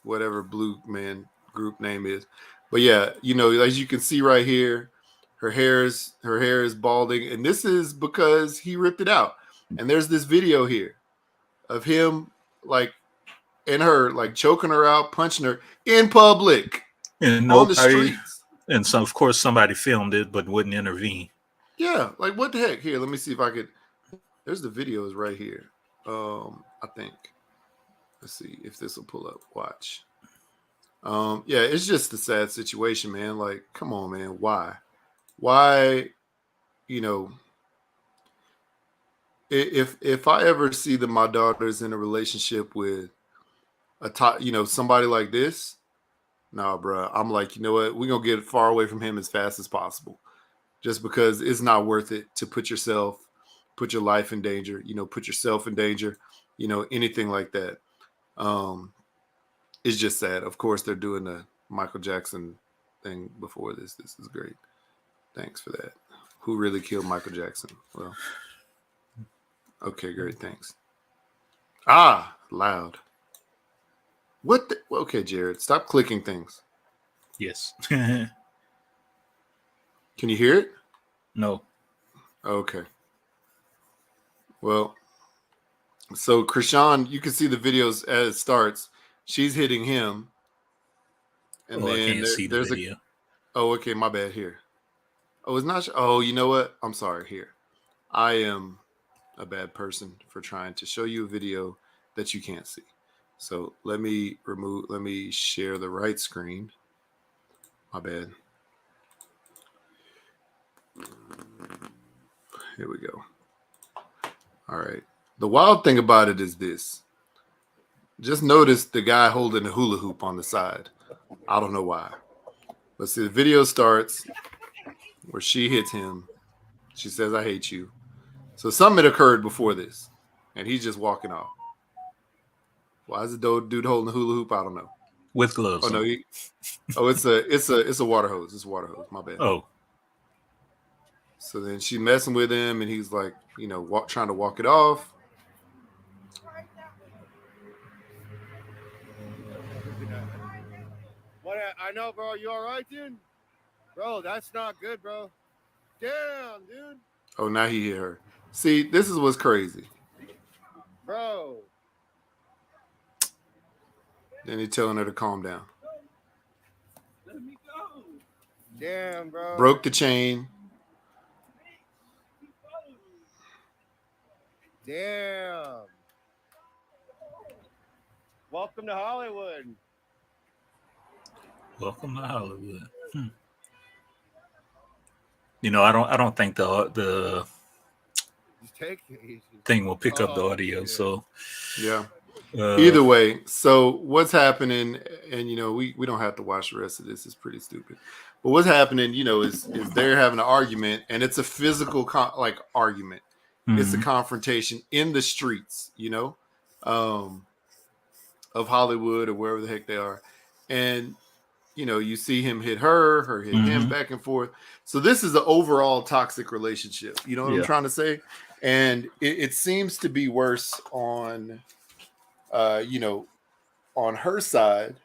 whatever Blue Man group name is. But yeah, you know, as you can see right here, her hair is balding, and this is because he ripped it out. And there's this video here of him like and her like choking her out, punching her in public, and on the streets. And so of course somebody filmed it but wouldn't intervene. Yeah, like what the heck? Here, let me see if I could. There's the videos right here. I think. Let's see if this will pull up. Watch. Yeah, it's just a sad situation, man. Like, come on, man. Why? You know, if I ever see that my daughter's in a relationship with a top, you know, somebody like this, nah, bro. I'm like, you know what? We're gonna get far away from him as fast as possible, just because it's not worth it to put your life in danger. You know, put yourself in danger. You know, anything like that. It's just sad. Of course, they're doing the Michael Jackson thing before this. This is great. Thanks for that. Who really killed Michael Jackson? Well, okay, great. Thanks. Loud. What the? Okay, Jared, stop clicking things. Yes. Can you hear it? No. Okay. Well, so Krishan, you can see the videos as it starts. She's hitting him. And then I can't see the video. Oh, okay, my bad. Here. Oh, it's not. Oh, you know what? I'm sorry. Here, I am a bad person for trying to show you a video that you can't see. So let me share the right screen. My bad. Here we go. All right. The wild thing about it is this. Just notice the guy holding the hula hoop on the side. I don't know why. Let's see. The video starts where she hits him. She says, "I hate you." So something had occurred before this, and he's just walking off. Why is the dude holding the hula hoop? I don't know. With gloves. Oh no. It's a water hose. It's a water hose. My bad. Oh. So then she's messing with him, and he's like, you know, trying to walk it off. What? I know, bro. You all right, dude? Bro, that's not good, bro. Damn, dude. Oh, now he hit her. See, this is what's crazy. Bro. Then he's telling her to calm down. Let me go. Damn, bro. Broke the chain. Damn. Welcome to Hollywood. Welcome to Hollywood. You know, I don't think the thing will pick up the audio. Yeah. So yeah. Either way, so what's happening, and you know, we don't have to watch the rest of this. It's pretty stupid. But what's happening, you know, is they're having an argument, and it's a physical argument. Mm-hmm. It's a confrontation in the streets, you know, of Hollywood or wherever the heck they are, and you know, you see him hit her hit him back and forth. So this is an overall toxic relationship. You know what I'm trying to say? And it seems to be worse on, you know, on her side.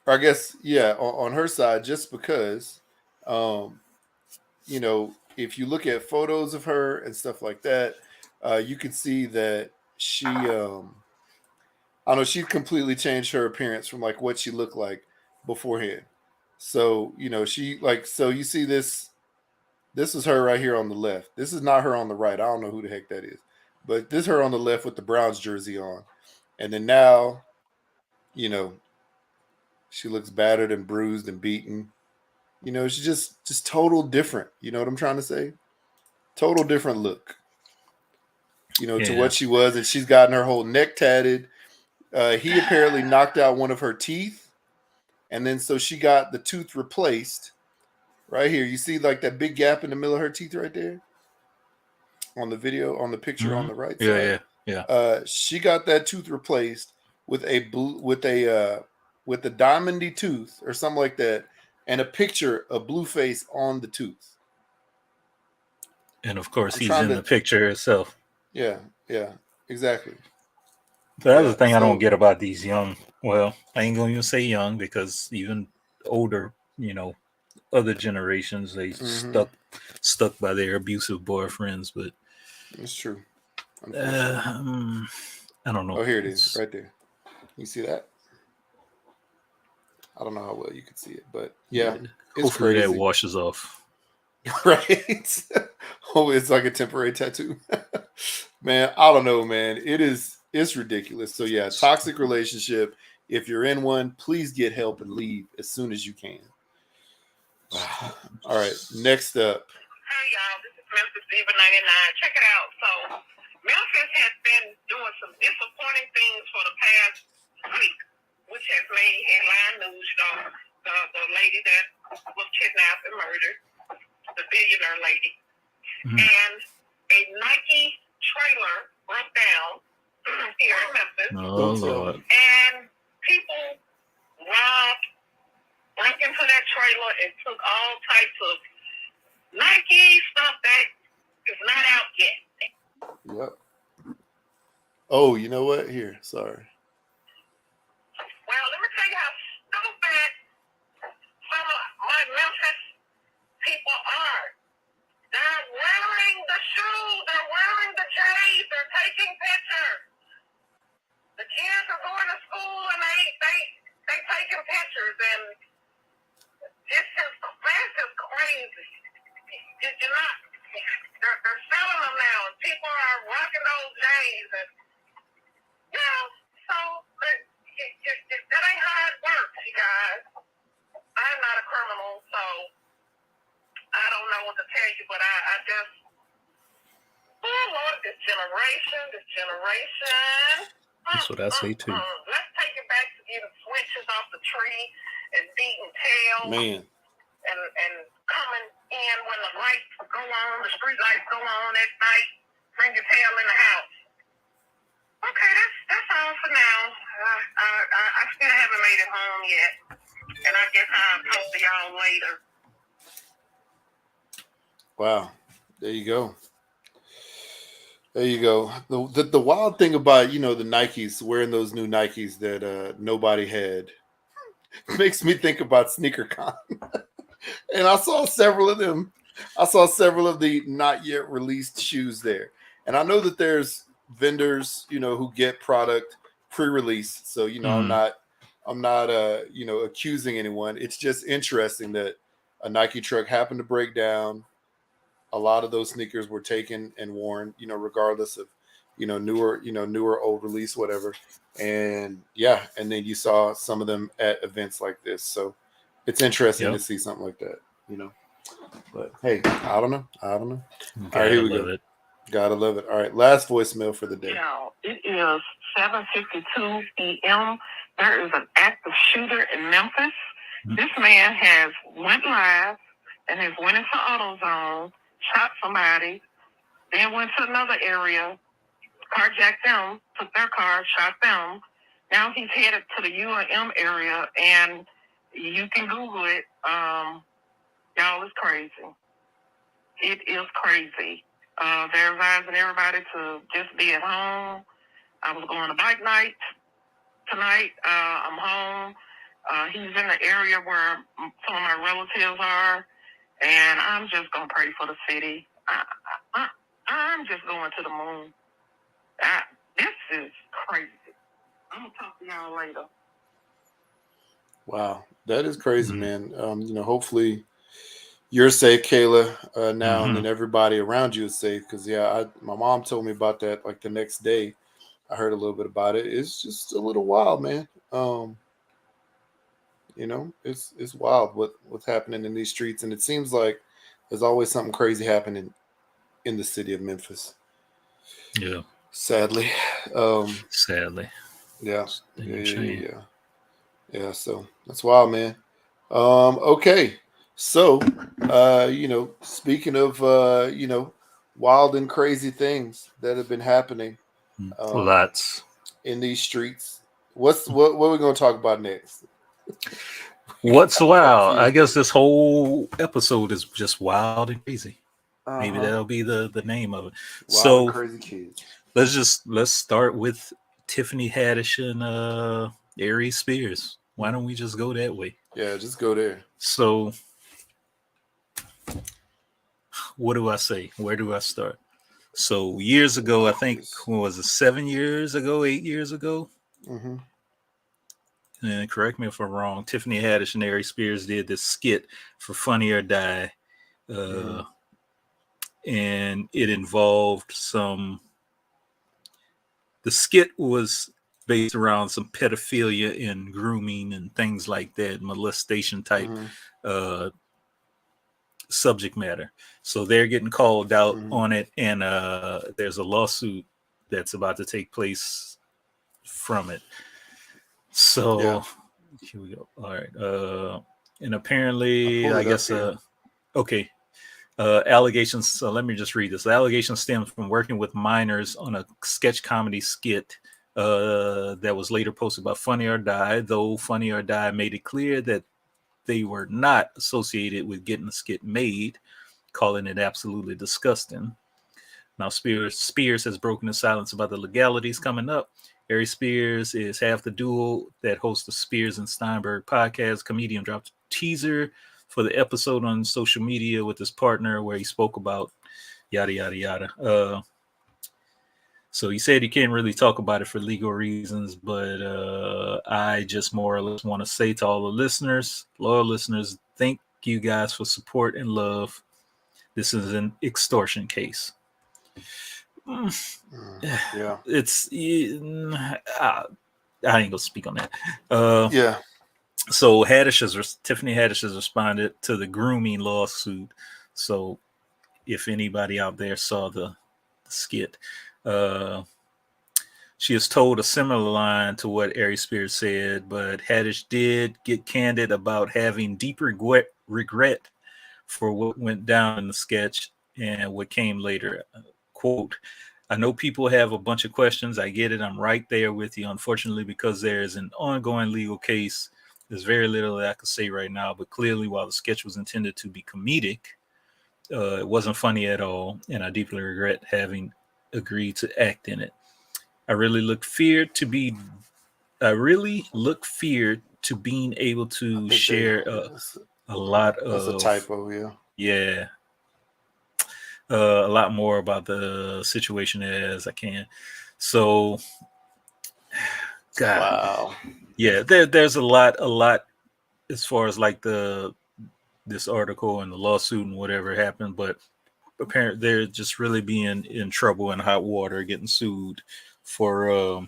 Or I guess, yeah, on her side, just because, you know, if you look at photos of her and stuff like that, you can see that she, I don't know, she's completely changed her appearance from like what she looked like beforehand. So, you know, so you see this is her right here on the left. This is not her on the right. I don't know who the heck that is, but this is her on the left with the Browns jersey on. And then now, you know, she looks battered and bruised and beaten. You know, she's just total different. You know what I'm trying to say? Total different look. You know, to what she was, and she's gotten her whole neck tatted. He apparently knocked out one of her teeth, and then so she got the tooth replaced. Right here, you see like that big gap in the middle of her teeth right there on the video, on the picture on the right side. Yeah. She got that tooth replaced with a diamondy tooth or something like that, and a picture of Blueface on the tooth. And of course, he's in the picture itself. Yeah, exactly. That's the thing I don't get about these young. Well, I ain't gonna even say young because even older, you know, other generations they stuck by their abusive boyfriends. But it's true. I don't know. Oh, here it is, right there. You see that? I don't know how well you can see it, but yeah, it's hopefully crazy. That washes off. Right? Oh, it's like a temporary tattoo. Man, I don't know, man. It's ridiculous. So yeah, toxic relationship. If you're in one, please get help and leave as soon as you can. All right, next up. Hey y'all, this is Memphis Diva 99. Check it out. So Memphis has been doing some disappointing things for the past week, which has made headline news. The lady that was kidnapped and murdered, the billionaire lady, and a Nike trailer broke down here in Memphis. Oh Lord! And people broke into that trailer and took all types of Nike stuff that is not out yet. Yep. Oh, you know what? Here, sorry. Well, let me tell you how stupid some of my Memphis people are. They're wearing the shoes, they're wearing the J's, they're taking pictures. The kids are going to school and they taking pictures, and it's just crazy. You're not. They're selling them now, and people are rocking those J's, and so that ain't how it works, you guys. I'm not a criminal, so I don't know what to tell you, but I just, oh Lord, this generation. That's what I say too. Let's take it back to getting switches off the tree and beating tails. Man. And coming in when the lights go on, the street lights go on at night, bring your tail in the house. Okay, that's all for now. I still haven't made it home yet, and I guess I'll talk to y'all later. Wow, there you go. The wild thing about, you know, the Nikes, wearing those new Nikes that nobody had, makes me think about SneakerCon. And I saw several of them. I saw several of the not yet released shoes there. And I know that there's vendors, you know, who get product pre-release. So, you know, I'm not you know, accusing anyone. It's just interesting that a Nike truck happened to break down. A lot of those sneakers were taken and worn, you know, regardless of, you know, newer, old release, whatever. And yeah, and then you saw some of them at events like this. So it's interesting to see something like that, you know. But hey, I don't know. All right, here we go. Gotta love it. All right, last voicemail for the day. Now, it is 7:52 p.m. There is an active shooter in Memphis. This man has went live and has went into AutoZone, shot somebody, then went to another area, carjacked them, took their car, shot them. Now he's headed to the UM area, and you can Google it. Y'all, it's crazy. It is crazy. They're advising everybody to just be at home. I was going to bike night tonight. I'm home. He's in the area where some of my relatives are, and I'm just going to pray for the city. I'm just going to the moon. This is crazy. I'm going to talk to y'all later. Wow, that is crazy, man. You know, hopefully you're safe, Kayla, now, and then everybody around you is safe. Because my mom told me about that like the next day. I heard a little bit about it. It's just a little wild, man. it's wild what's happening in these streets, and it seems like there's always something crazy happening in the city of Memphis. Yeah. Sadly. Sadly. Yeah. Yeah. So that's wild, man. Okay. So, speaking of, wild and crazy things that have been happening, lots in these streets. What are we going to talk about next? What's wild? I guess this whole episode is just wild and crazy. Maybe that'll be the name of it. Wild and crazy kids. Let's start with Tiffany Haddish and Aries Spears. Why don't we just go that way? Yeah, just go there. So, what do I say? Where do I start? So years ago, I think, what was it, 7 years ago, 8 years ago? Mm-hmm. And correct me if I'm wrong, Tiffany Haddish and Aries Spears did this skit for Funny or Die. And it involved the skit was based around some pedophilia and grooming and things like that, molestation type subject matter. So they're getting called out on it, and there's a lawsuit that's about to take place from it. So here we go. All right. And apparently, I guess, okay. Allegations. So let me just read this. The allegations stem from working with minors on a sketch comedy skit that was later posted by Funny or Die, though Funny or Die made it clear that they were not associated with getting the skit made, calling it absolutely disgusting. Now, Spears has broken the silence about the legalities coming up. Aries Spears is half the duo that hosts the Spears and Steinberg podcast. Comedian dropped a teaser for the episode on social media with his partner where he spoke about yada, yada, yada. So he said he can't really talk about it for legal reasons, but I just more or less want to say to all the listeners, loyal listeners, thank you guys for support and love. This is an extortion case. Yeah. It's I ain't gonna speak on that. Yeah. So Tiffany Haddish has responded to the grooming lawsuit. So if anybody out there saw the skit, she has told a similar line to what Aries Spears said, but Haddish did get candid about having deep regret for what went down in the sketch and what came later. Quote, I know people have a bunch of questions. I get it. I'm right there with you. Unfortunately, because there is an ongoing legal case, there's very little that I could say right now. But clearly, while the sketch was intended to be comedic, it wasn't funny at all. And I deeply regret having agreed to act in it. I really look forward to being able to share a lot of. That's a typo, yeah. Yeah. A lot more about the situation as I can. So, God, wow. Yeah, there's a lot as far as like this article and the lawsuit and whatever happened, but apparently they're just really being in trouble and hot water, getting sued for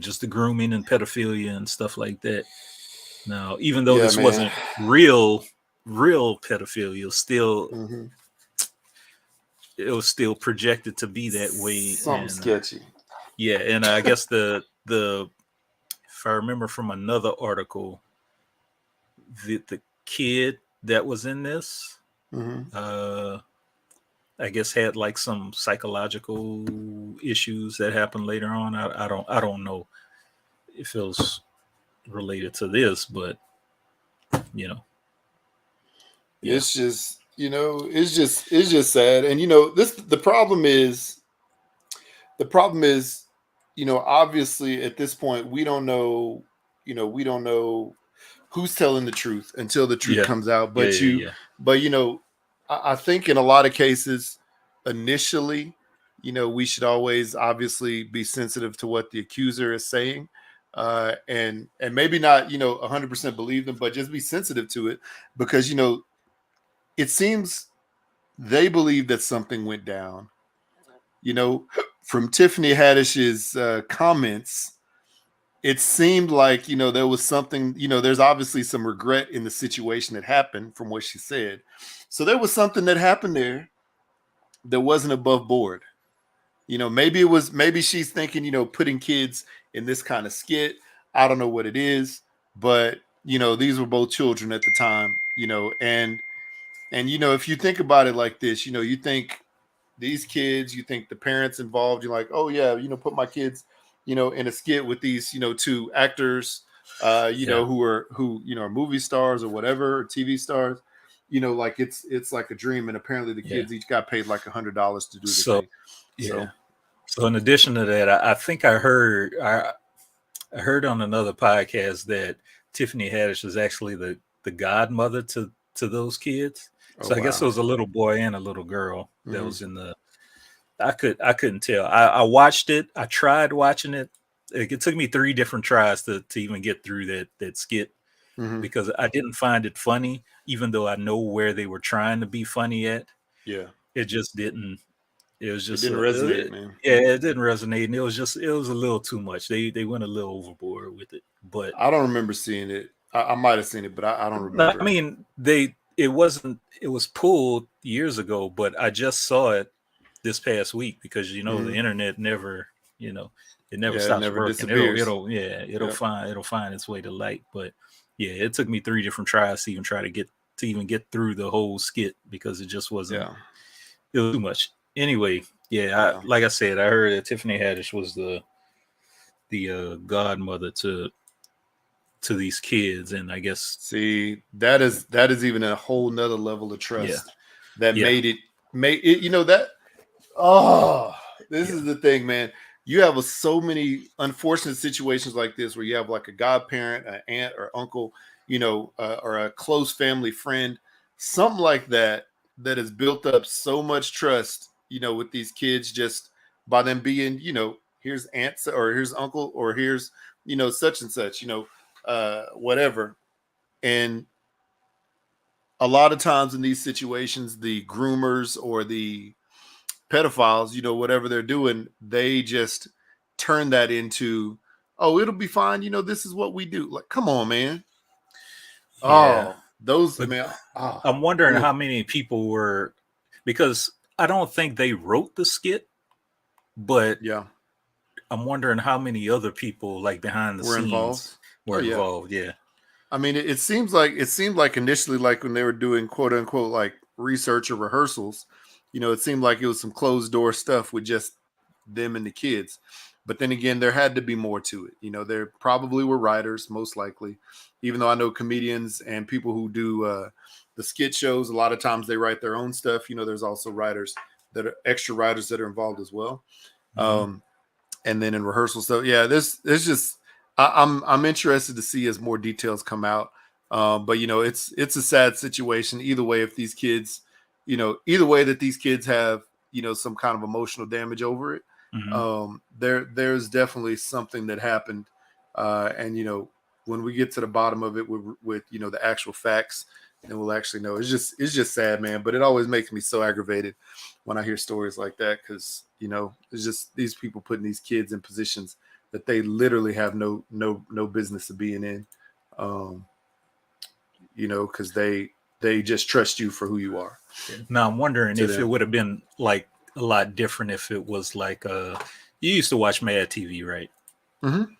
just the grooming and pedophilia and stuff like that. Now, even though this wasn't real pedophilia, still it was still projected to be that way. Something sketchy. Yeah, and I guess the if I remember from another article, the kid that was in this, I guess had like some psychological issues that happened later on. I don't know if it was related to this, but it's just it's just sad. And the problem is obviously at this point we don't know who's telling the truth until the truth comes out. But I think in a lot of cases initially, we should always obviously be sensitive to what the accuser is saying. And maybe not 100% believe them, but just be sensitive to it, because it seems they believe that something went down. From Tiffany Haddish's comments, it seemed like, there was something, there's obviously some regret in the situation that happened from what she said. So there was something that happened there that wasn't above board. Maybe she's thinking, putting kids in this kind of skit. I don't know what it is, but these were both children at the time, and if you think about it like this, you think these kids, you think the parents involved, you're like, oh yeah, put my kids, in a skit with these, two actors, who are movie stars or whatever, or TV stars, like it's like a dream. And apparently the kids each got paid like $100 to do the thing. So in addition to that, I think I heard on another podcast that Tiffany Haddish is actually the godmother to those kids. So I guess it was a little boy and a little girl that was in the. I couldn't tell. I watched it. I tried watching it. It took me 3 different tries to even get through that skit because I didn't find it funny, even though I know where they were trying to be funny at. Yeah, it just didn't. It was just it didn't resonate, man. Yeah, it didn't resonate, and it was a little too much. They went a little overboard with it. But I don't remember seeing it. I might have seen it, but I don't remember. I mean, it was pulled years ago, but I just saw it this past week because the internet never, it never stops working. It'll find its way to light. But yeah, it took me 3 different tries to even get through the whole skit because it just wasn't. Yeah. It was too much. Anyway, like I said, I heard that Tiffany Haddish was the godmother to these kids, and I guess that is even a whole nother level of trust that made it. This is the thing, man. You have so many unfortunate situations like this where you have like a godparent, an aunt or uncle, or a close family friend, something like that has built up so much trust, with these kids just by them being, here's aunt or here's uncle or here's, such and such, whatever. And a lot of times in these situations, the groomers or the pedophiles, whatever they're doing, they just turn that into, oh, it'll be fine. This is what we do. Like, come on, man. Yeah. I'm wondering how many people were, because I don't think they wrote the skit, but I'm wondering how many other people like behind the scenes were involved. Yeah. I mean, it seemed like initially, like when they were doing quote unquote like research or rehearsals, it seemed like it was some closed door stuff with just them and the kids. But then again, there had to be more to it. There probably were writers, most likely, even though I know comedians and people who do the skit shows, a lot of times they write their own stuff. There's also writers that are extra writers that are involved as well. And then in rehearsal stuff. Yeah, there's just, I'm interested to see as more details come out. But it's a sad situation either way. If these kids, either way that these kids have, some kind of emotional damage over it. There's definitely something that happened. And when we get to the bottom of it with the actual facts, then we'll actually know. It's just sad, man. But it always makes me so aggravated when I hear stories like that because it's just these people putting these kids in positions that they literally have no business of being in. Because they just trust you for who you are. Now I'm wondering if it would have been like a lot different if it was like you used to watch Mad TV, right?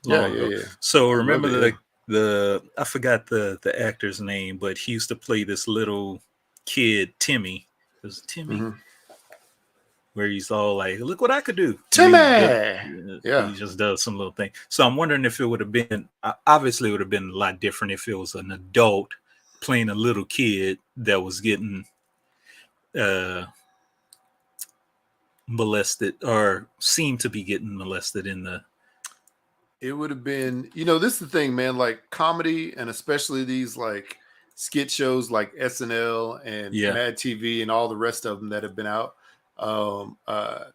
Yeah. So remember the I forgot the actor's name, but he used to play this little kid, Timmy. It was Timmy. Where he's all like, look what I could do. Timmy! He just does some little thing. So I'm wondering if it would have been, obviously it would have been a lot different if it was an adult playing a little kid that was getting molested or seemed to be getting molested in the. It would have been, this is the thing, man, like comedy and especially these like skit shows like SNL and Mad TV and all the rest of them that have been out. That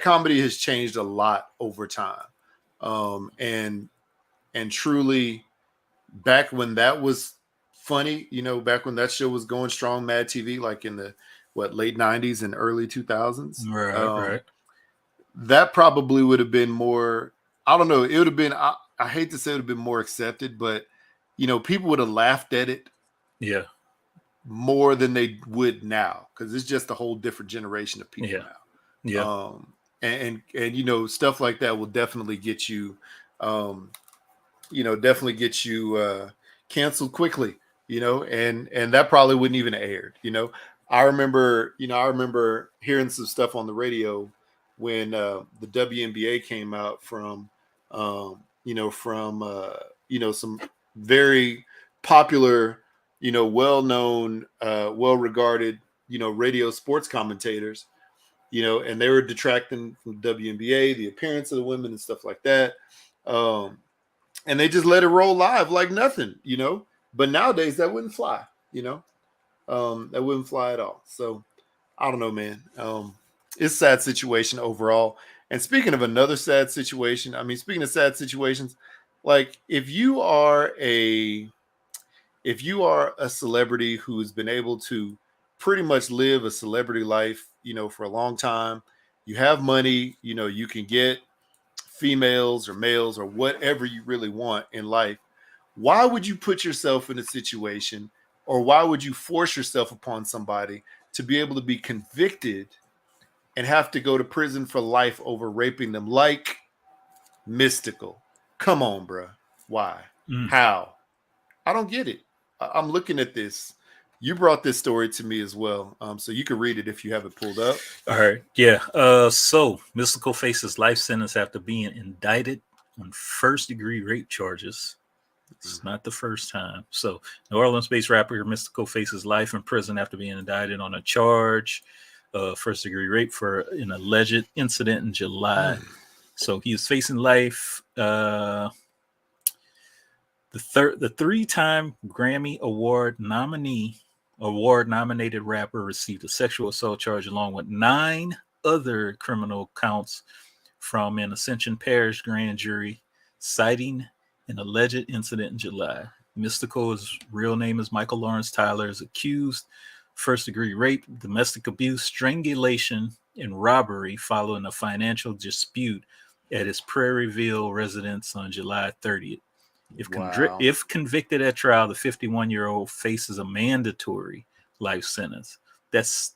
comedy has changed a lot over time. And truly back when that was funny, back when that show was going strong, Mad TV, like in the late 90s and early 2000s. Right. That probably would have been more I don't know. It would have been. I hate to say it would have been more accepted, but people would have laughed at it. Yeah. More than they would now, because it's just a whole different generation of people now. Yeah. And stuff like that will definitely get you, definitely get you canceled quickly. And that probably wouldn't even have aired. I remember hearing some stuff on the radio when the WNBA came out from some very popular, well-known, well-regarded, radio sports commentators, and they were detracting from the WNBA, the appearance of the women and stuff like that. And they just let it roll live like nothing, but nowadays that wouldn't fly, that wouldn't fly at all. So I don't know, man. It's a sad situation overall. And speaking of another sad situation, speaking of sad situations, like if you are a celebrity who has been able to pretty much live a celebrity life, for a long time, you have money, you can get females or males or whatever you really want in life. Why would you put yourself in a situation, or why would you force yourself upon somebody to be able to be convicted and have to go to prison for life over raping them like Mystikal? Come on, bro. Why? How? I don't get it. I'm looking at this. You brought this story to me as well, so you can read it if you have it pulled up. All right. Yeah. So Mystikal faces life sentence after being indicted on first-degree rape charges. It's not the first time. So New Orleans-based rapper Mystikal faces life in prison after being indicted on a charge of first-degree rape for an alleged incident in July. So he is facing life. The three-time Grammy Award-nominated rapper received a sexual assault charge along with 9 other criminal counts from an Ascension Parish grand jury, citing an alleged incident in July. Mystikal's real name is Michael Lawrence Tyler, is accused first-degree rape, domestic abuse, strangulation, and robbery following a financial dispute at his Prairieville residence on July 30th. If convicted at trial, the 51-year-old faces a mandatory life sentence. That is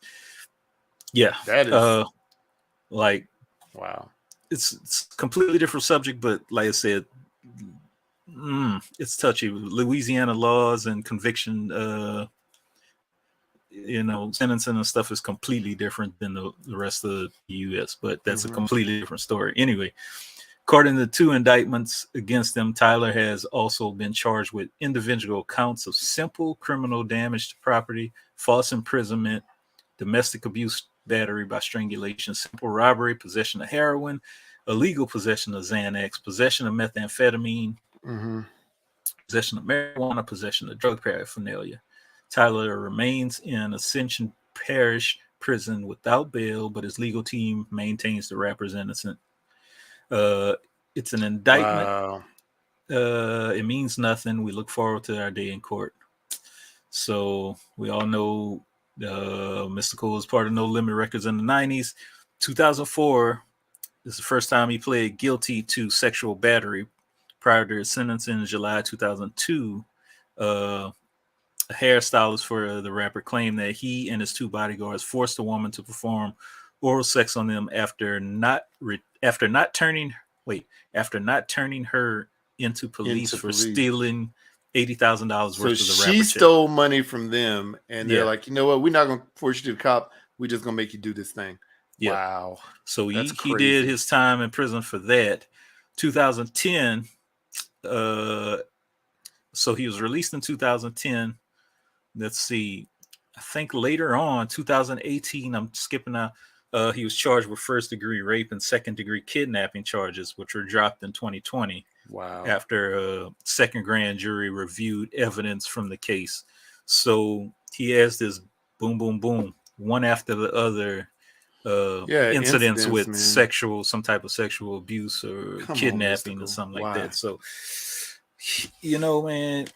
wow. It's a completely different subject, but like I said, it's touchy. Louisiana laws and conviction, sentencing and stuff is completely different than the rest of the U.S., but that's a completely different story. Anyway, according to the 2 indictments against him, Tyler has also been charged with individual counts of simple criminal damage to property, false imprisonment, domestic abuse, battery by strangulation, simple robbery, possession of heroin, illegal possession of Xanax, possession of methamphetamine, possession of marijuana, possession of drug paraphernalia. Tyler remains in Ascension Parish prison without bail, but his legal team maintains the rapper's innocent. It's an indictment. Wow. It means nothing. We look forward to our day in court. So we all know Mystikal was part of No Limit Records in the 90s. 2004 is the first time he pled guilty to sexual battery. Prior to his sentencing in July 2002, a hairstylist for the rapper claimed that he and his 2 bodyguards forced a woman to perform oral sex on them after not turning her into police for stealing $80,000 worth of the rapper. So she stole money from them, and they're like, you know what? We're not going to force you to the cop. We're just going to make you do this thing. Yeah. Wow. So he did his time in prison for that. 2010. So he was released in 2010. Let's see. I think later on, 2018, I'm skipping out. He was charged with first-degree rape and second-degree kidnapping charges, which were dropped in 2020. Wow. After a second grand jury reviewed evidence from the case. So he has this boom, boom, boom, one after the other incidents with some type of sexual abuse or kidnapping or something like that. So, man,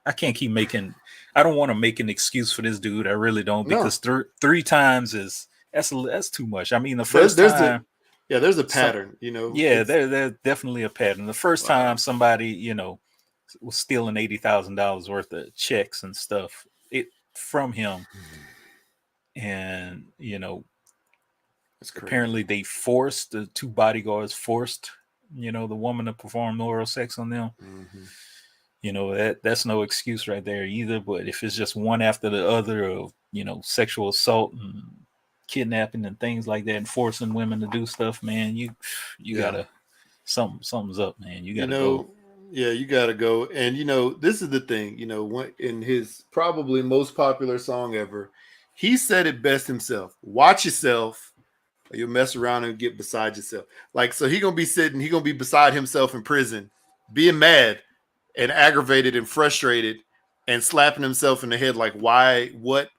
I can't keep making. I don't want to make an excuse for this dude. I really don't, because 3 times is that's too much. I mean, the first time. There's a pattern, you know. Yeah, there's definitely a pattern. The first time somebody, you know, was stealing $80,000 worth of checks and stuff from him, and you know, apparently they forced the two bodyguards you know, the woman to perform oral sex on them. Mm-hmm. You know, that's no excuse right there either. But if it's just one after the other of, you know, sexual assault and kidnapping and things like that, and forcing women to do stuff, man, you gotta something's up, man. You gotta go. Yeah, you gotta go. And you know, this is the thing. You know, in his probably most popular song ever, he said it best himself. Watch yourself, or you'll mess around and get beside yourself. Like, so he gonna be beside himself in prison, being mad and aggravated and frustrated and slapping himself in the head. Like, why? What?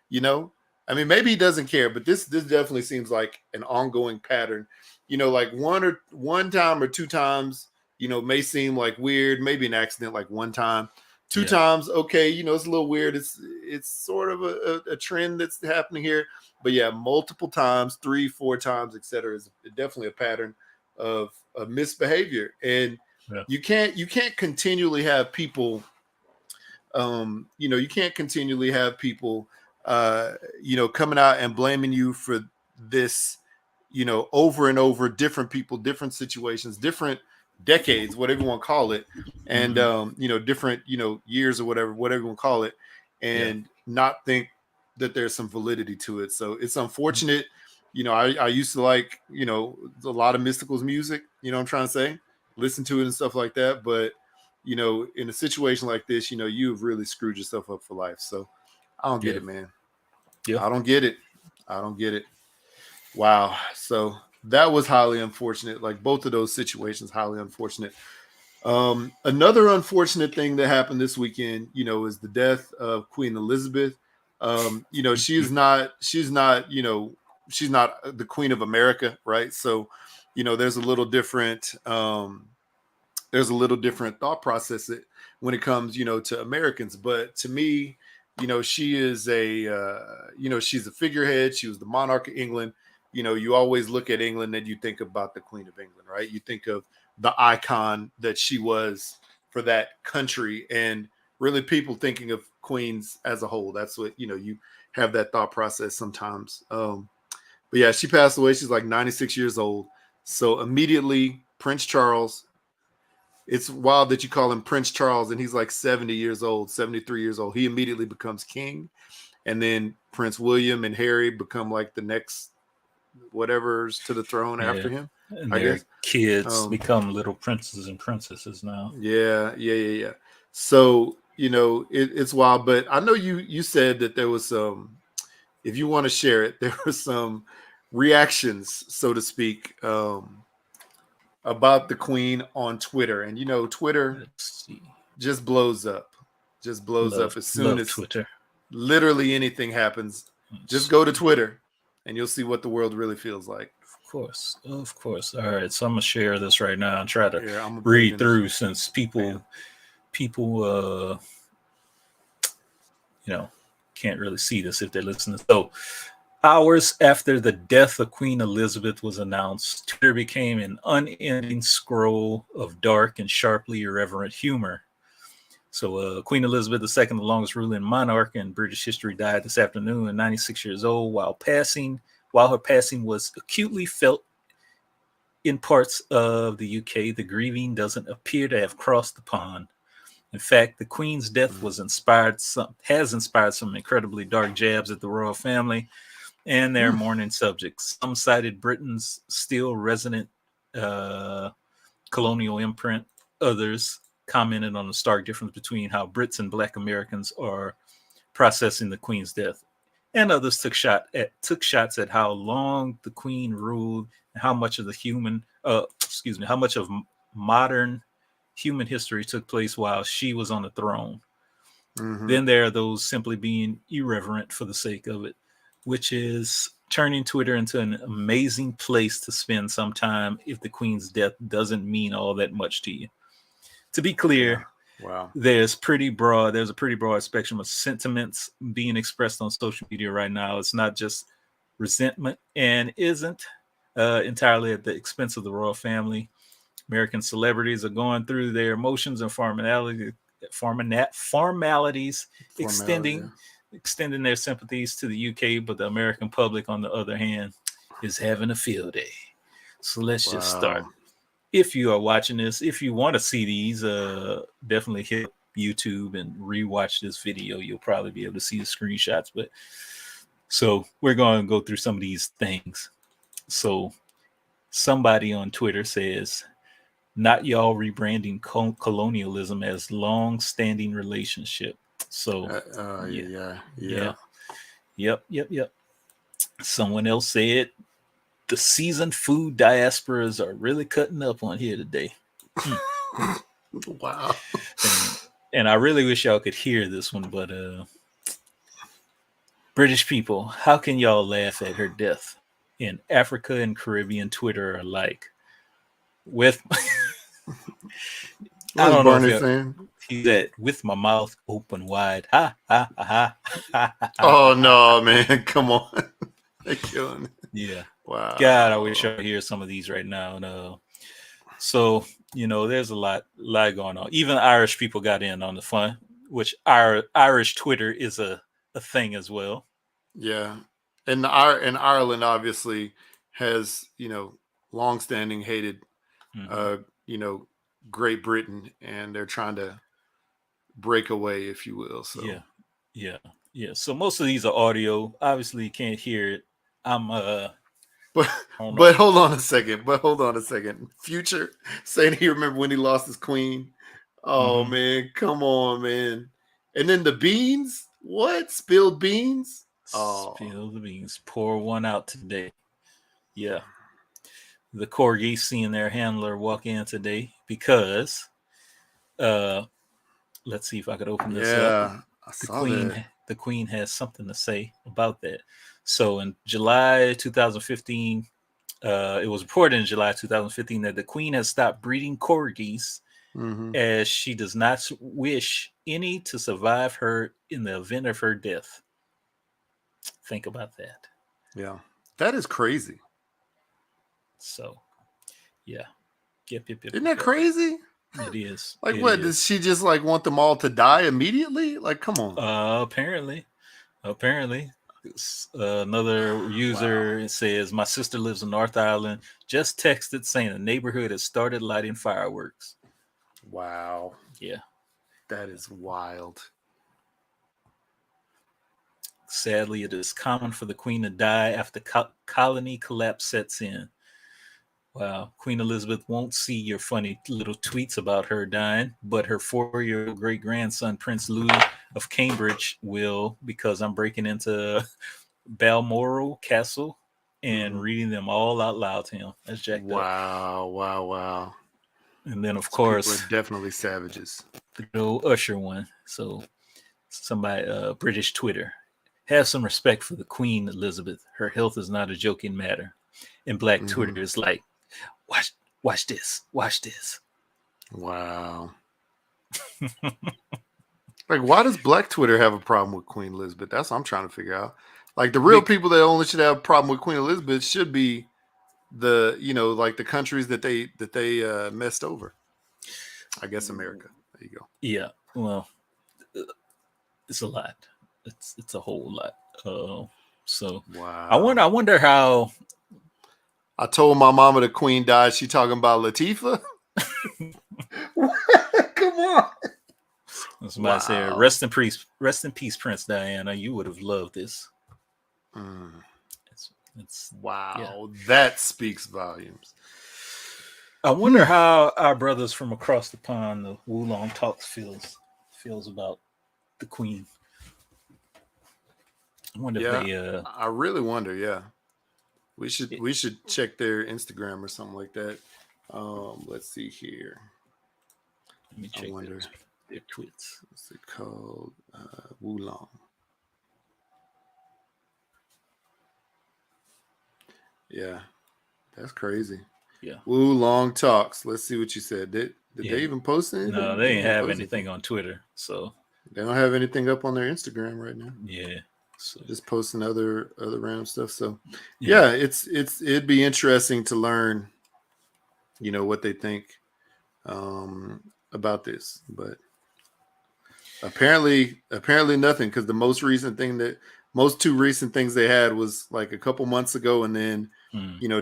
You know? I mean, maybe he doesn't care, but this definitely seems like an ongoing pattern. You know, like one time or two times, you know, may seem like weird, maybe an accident like one time. Two times, okay, you know, it's a little weird. It's sort of a trend that's happening here. But yeah, multiple times, 3-4 times, etc., is definitely a pattern of misbehavior. And you can't continually have people you know, you can't continually have people you know, coming out and blaming you for this, you know, over and over, different people, different situations, different decades, whatever you want to call it, and you know, different, you know, years or whatever you want to call it, and not think that there's some validity to it. So it's unfortunate. You know, I used to like, you know, a lot of Mystikal's music, you know what I'm trying to say, listen to it and stuff like that, but you know, in a situation like this, you know, you've really screwed yourself up for life. So I don't get it, man. I don't get it. Wow. So that was highly unfortunate. Like, both of those situations, highly unfortunate. Another unfortunate thing that happened this weekend, you know, is the death of Queen Elizabeth. You know, she's not, you know, she's not the Queen of America, right? So, you know, there's a little different thought process when it comes, you know, to Americans. But to me, you know, she is you know, she's a figurehead. She was the monarch of England. You know, you always look at England and you think about the Queen of England, right? You think of the icon that she was for that country, and really people thinking of queens as a whole. That's what, you know, you have that thought process sometimes. But yeah, she passed away. She's like 96 years old. So immediately Prince Charles, it's wild that you call him Prince Charles and he's like 70 years old, 73 years old. He immediately becomes king. And then Prince William and Harry become like the next whatever's to the throne after him. And their kids become little princes and princesses now. Yeah. So, you know, it's wild. But I know you said that there was some, if you want to share it, there were some reactions, so to speak, about the Queen on Twitter. And, you know, Twitter just blows up. Just blows up as soon as Twitter. Literally anything happens. Just go to Twitter and you'll see what the world really feels like. Of course. All right, so I'm gonna share this right now and try to read through, since people you know, can't really see this if they're listening. So, hours after the death of Queen Elizabeth was announced, Twitter became an unending scroll of dark and sharply irreverent humor. So Queen Elizabeth II, the longest ruling monarch in British history, died this afternoon at 96 years old. While her passing was acutely felt in parts of the UK, the grieving doesn't appear to have crossed the pond. In fact, the Queen's death has inspired some incredibly dark jabs at the royal family and their mourning subjects. Some cited Britain's still resonant colonial imprint. Others commented on the stark difference between how Brits and Black Americans are processing the Queen's death. And others took shots at how long the Queen ruled and how much of how much of modern human history took place while she was on the throne. Then there are those simply being irreverent for the sake of it, which is turning Twitter into an amazing place to spend some time if the Queen's death doesn't mean all that much to you. To be clear, there's a pretty broad spectrum of sentiments being expressed on social media right now. It's not just resentment and isn't entirely at the expense of the royal family. American celebrities are going through their emotions and formalities, extending their sympathies to the UK, but the American public, on the other hand, is having a field day. So let's just start. If you are watching this, if you want to see these, definitely hit YouTube and rewatch this video. You'll probably be able to see the screenshots. But so we're going to go through some of these things. So somebody on Twitter says, "Not y'all rebranding colonialism as long-standing relationship." So Yep. Someone else said, "The seasoned food diasporas are really cutting up on here today." Wow. And I really wish y'all could hear this one, but British people, how can y'all laugh at her death? In Africa and Caribbean, Twitter are like, with I don't know if he's at with my mouth open wide. Ha ha ha ha. Oh no, man! Come on, they're killing it. Yeah. Wow. God, I wish I could hear some of these right now. And so there's a lot going on. Even Irish people got in on the fun, which Irish Twitter is a thing as well. Yeah, and Ireland obviously has longstanding hated Great Britain, and they're trying to break away, if you will. So yeah. So most of these are audio. Obviously, you can't hear it. But hold on a second. Future saying he remember when he lost his queen. Oh man, come on, man. And then the beans. What? Spilled beans? Spill the beans. Pour one out today. Yeah. The corgis seeing their handler walk in today because let's see if I could open this up. The queen has something to say about that. So in July 2015, it was reported in July 2015 that the queen has stopped breeding corgis as she does not wish any to survive her in the event of her death. Think about that. Yeah, that is crazy. So, yeah. Isn't that crazy? It is. Like, what? Does she just want them all to die immediately? Like, come on. Apparently. Another user says, "My sister lives in North Ireland. Just texted saying the neighborhood has started lighting fireworks." Wow. Yeah. That is wild. Sadly, it is common for the queen to die after colony collapse sets in. Wow. Queen Elizabeth won't see your funny little tweets about her dying, but her 4-year-old great-grandson, Prince Louis of Cambridge, will, because I'm breaking into Balmoral Castle and reading them all out loud to him. That's jacked up. Wow. And then, of course, people are definitely savages. The old Usher one. So somebody, British Twitter, have some respect for the Queen Elizabeth. Her health is not a joking matter. And Black Twitter is like, watch this. Wow. Like, why does Black Twitter have a problem with Queen Elizabeth? That's what I'm trying to figure out. Like, the real people that only should have a problem with Queen Elizabeth should be the the countries that they messed over. I guess America. There you go. Yeah. Well, it's a lot. It's a whole lot. So wow. I wonder how. I told my mama the queen died. She talking about Latifah. Come on. Somebody said, "Rest in peace, Prince Diana. You would have loved this." It's wow. Yeah. That speaks volumes. I wonder how our brothers from across the pond, the Wulong Talks, feels about the queen. I wonder if they. I really wonder. Yeah. We should check their Instagram or something like that. Let's see here. Let me check their tweets. What's it called? Wulong. Yeah, that's crazy. Yeah. Wulong Talks. Let's see what you said. Did they even post anything? No, they didn't have anything on Twitter. So they don't have anything up on their Instagram right now. Yeah. So, just posting other random stuff. So yeah, it'd be interesting to learn, what they think about this, but apparently nothing, because the most two recent things they had was like a couple months ago, and then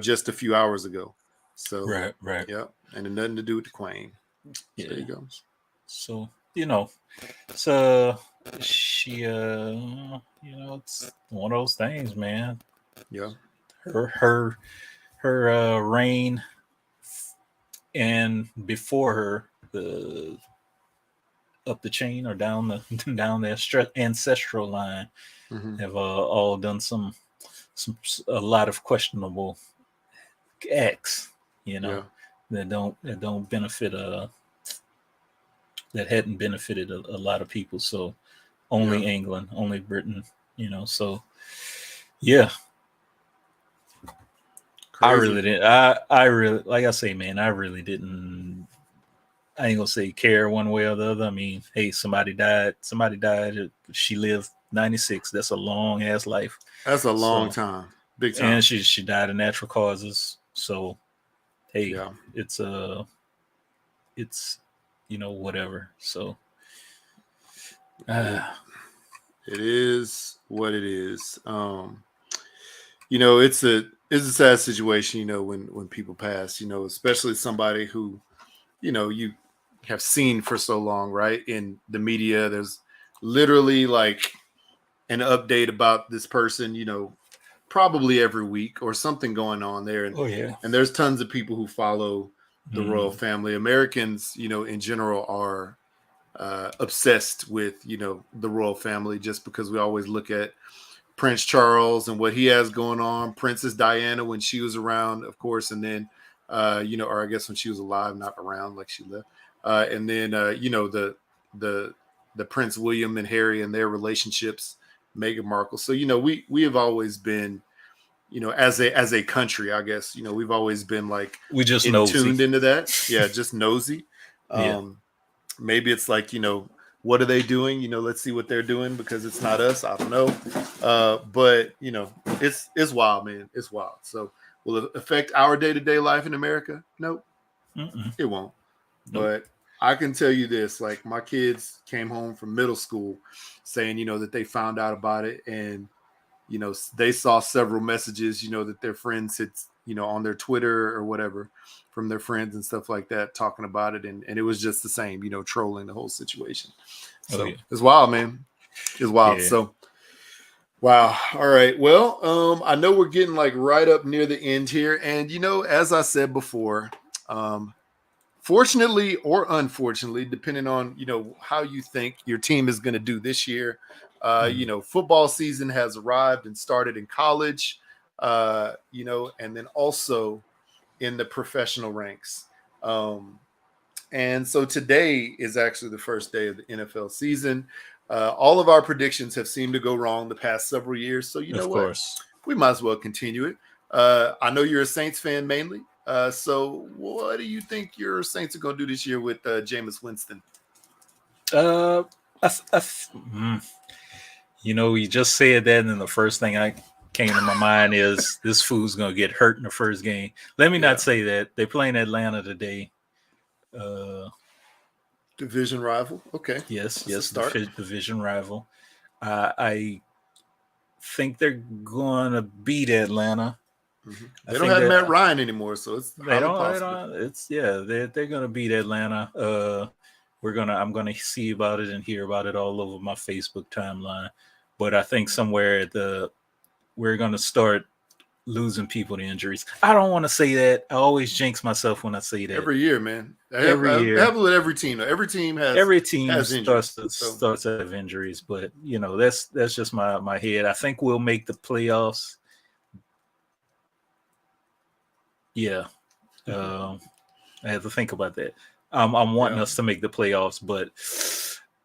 just a few hours ago. So right. Yeah, and nothing to do with the Queen. Yeah. So there you go. So she it's one of those things, man. Yeah. Her reign and before her, the up the chain or down the ancestral line have all done a lot of questionable acts, that don't benefit that hadn't benefited a lot of people. So only England, only Britain, so yeah. Crazy. I really didn't. I really, like I say, man, I really didn't. I ain't gonna say care one way or the other. I mean, hey, somebody died. She lived 96. That's a long ass life. That's a long time. Big time. And she died of natural causes. So, hey, it's whatever. So, it is what it is. It's a sad situation, when people pass, especially somebody who, you have seen for so long, right? In the media, there's literally like an update about this person, probably every week or something going on there. And, and there's tons of people who follow the royal family. Americans, in general are obsessed with, the royal family, just because we always look at Prince Charles and what he has going on, Princess Diana when she was around, of course, and then or I guess when she was alive, not around, like she left, and then the Prince William and Harry and their relationships, Meghan Markle. So we have always been, as a country, I guess, we've always been like we just tuned into that, just nosy. Maybe it's like, what are they doing? Let's see what they're doing, because it's not us. I don't know. But it's wild, man. It's wild. So will it affect our day-to-day life in America? Nope. It won't. Nope. But I can tell you this, like my kids came home from middle school saying, that they found out about it, and, they saw several messages, that their friends had, on their Twitter or whatever, from their friends and stuff like that, talking about it. And it was just the same, trolling the whole situation. So it's wild, man. It's wild. Yeah. So, wow. All right. Well, I know we're getting like right up near the end here. And, as I said before, fortunately or unfortunately, depending on, how you think your team is going to do this year, football season has arrived and started in college, and then also in the professional ranks. And so today is actually the first day of the NFL season. All of our predictions have seemed to go wrong the past several years. So, of course, we might as well continue it. I know you're a Saints fan mainly. So what do you think your Saints are going to do this year with Jameis Winston? You just said that, and then the first thing I came to my mind is this fool's going to get hurt in the first game. Let me not say that. They're playing Atlanta today. Division rival. Okay. Yes, division rival. I think they're going to beat Atlanta. They don't have Matt Ryan anymore, so it's possible. They're going to beat Atlanta. I'm going to see about it and hear about it all over my Facebook timeline. But I think somewhere we're going to start losing people to injuries. I don't want to say that. I always jinx myself when I say that. Every year, man. Every year. Happens with every team. Every team has starts to have injuries. But that's just my head. I think we'll make the playoffs. Yeah. I have to think about that. I'm wanting us to make the playoffs, but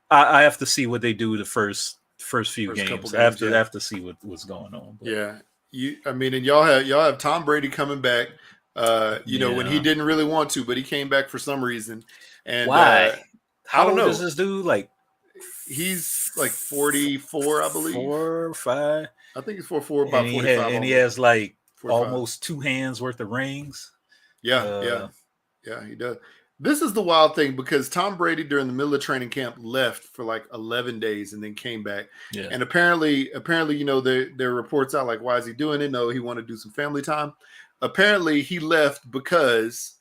I have to see what they do the first few games. I have to see what's going on. But. Yeah. And y'all have Tom Brady coming back. When he didn't really want to, but he came back for some reason. And why? I don't know. Does this dude like he's like 44, I believe. 4 or 5. I think he's 44, about 45. And he has like 45. almost 2 hands worth of rings. Yeah, he does. This is the wild thing because Tom Brady during the middle of training camp left for like 11 days and then came back. Yeah. And apparently, there are reports out like, why is he doing it? No, he wanted to do some family time. Apparently, he left because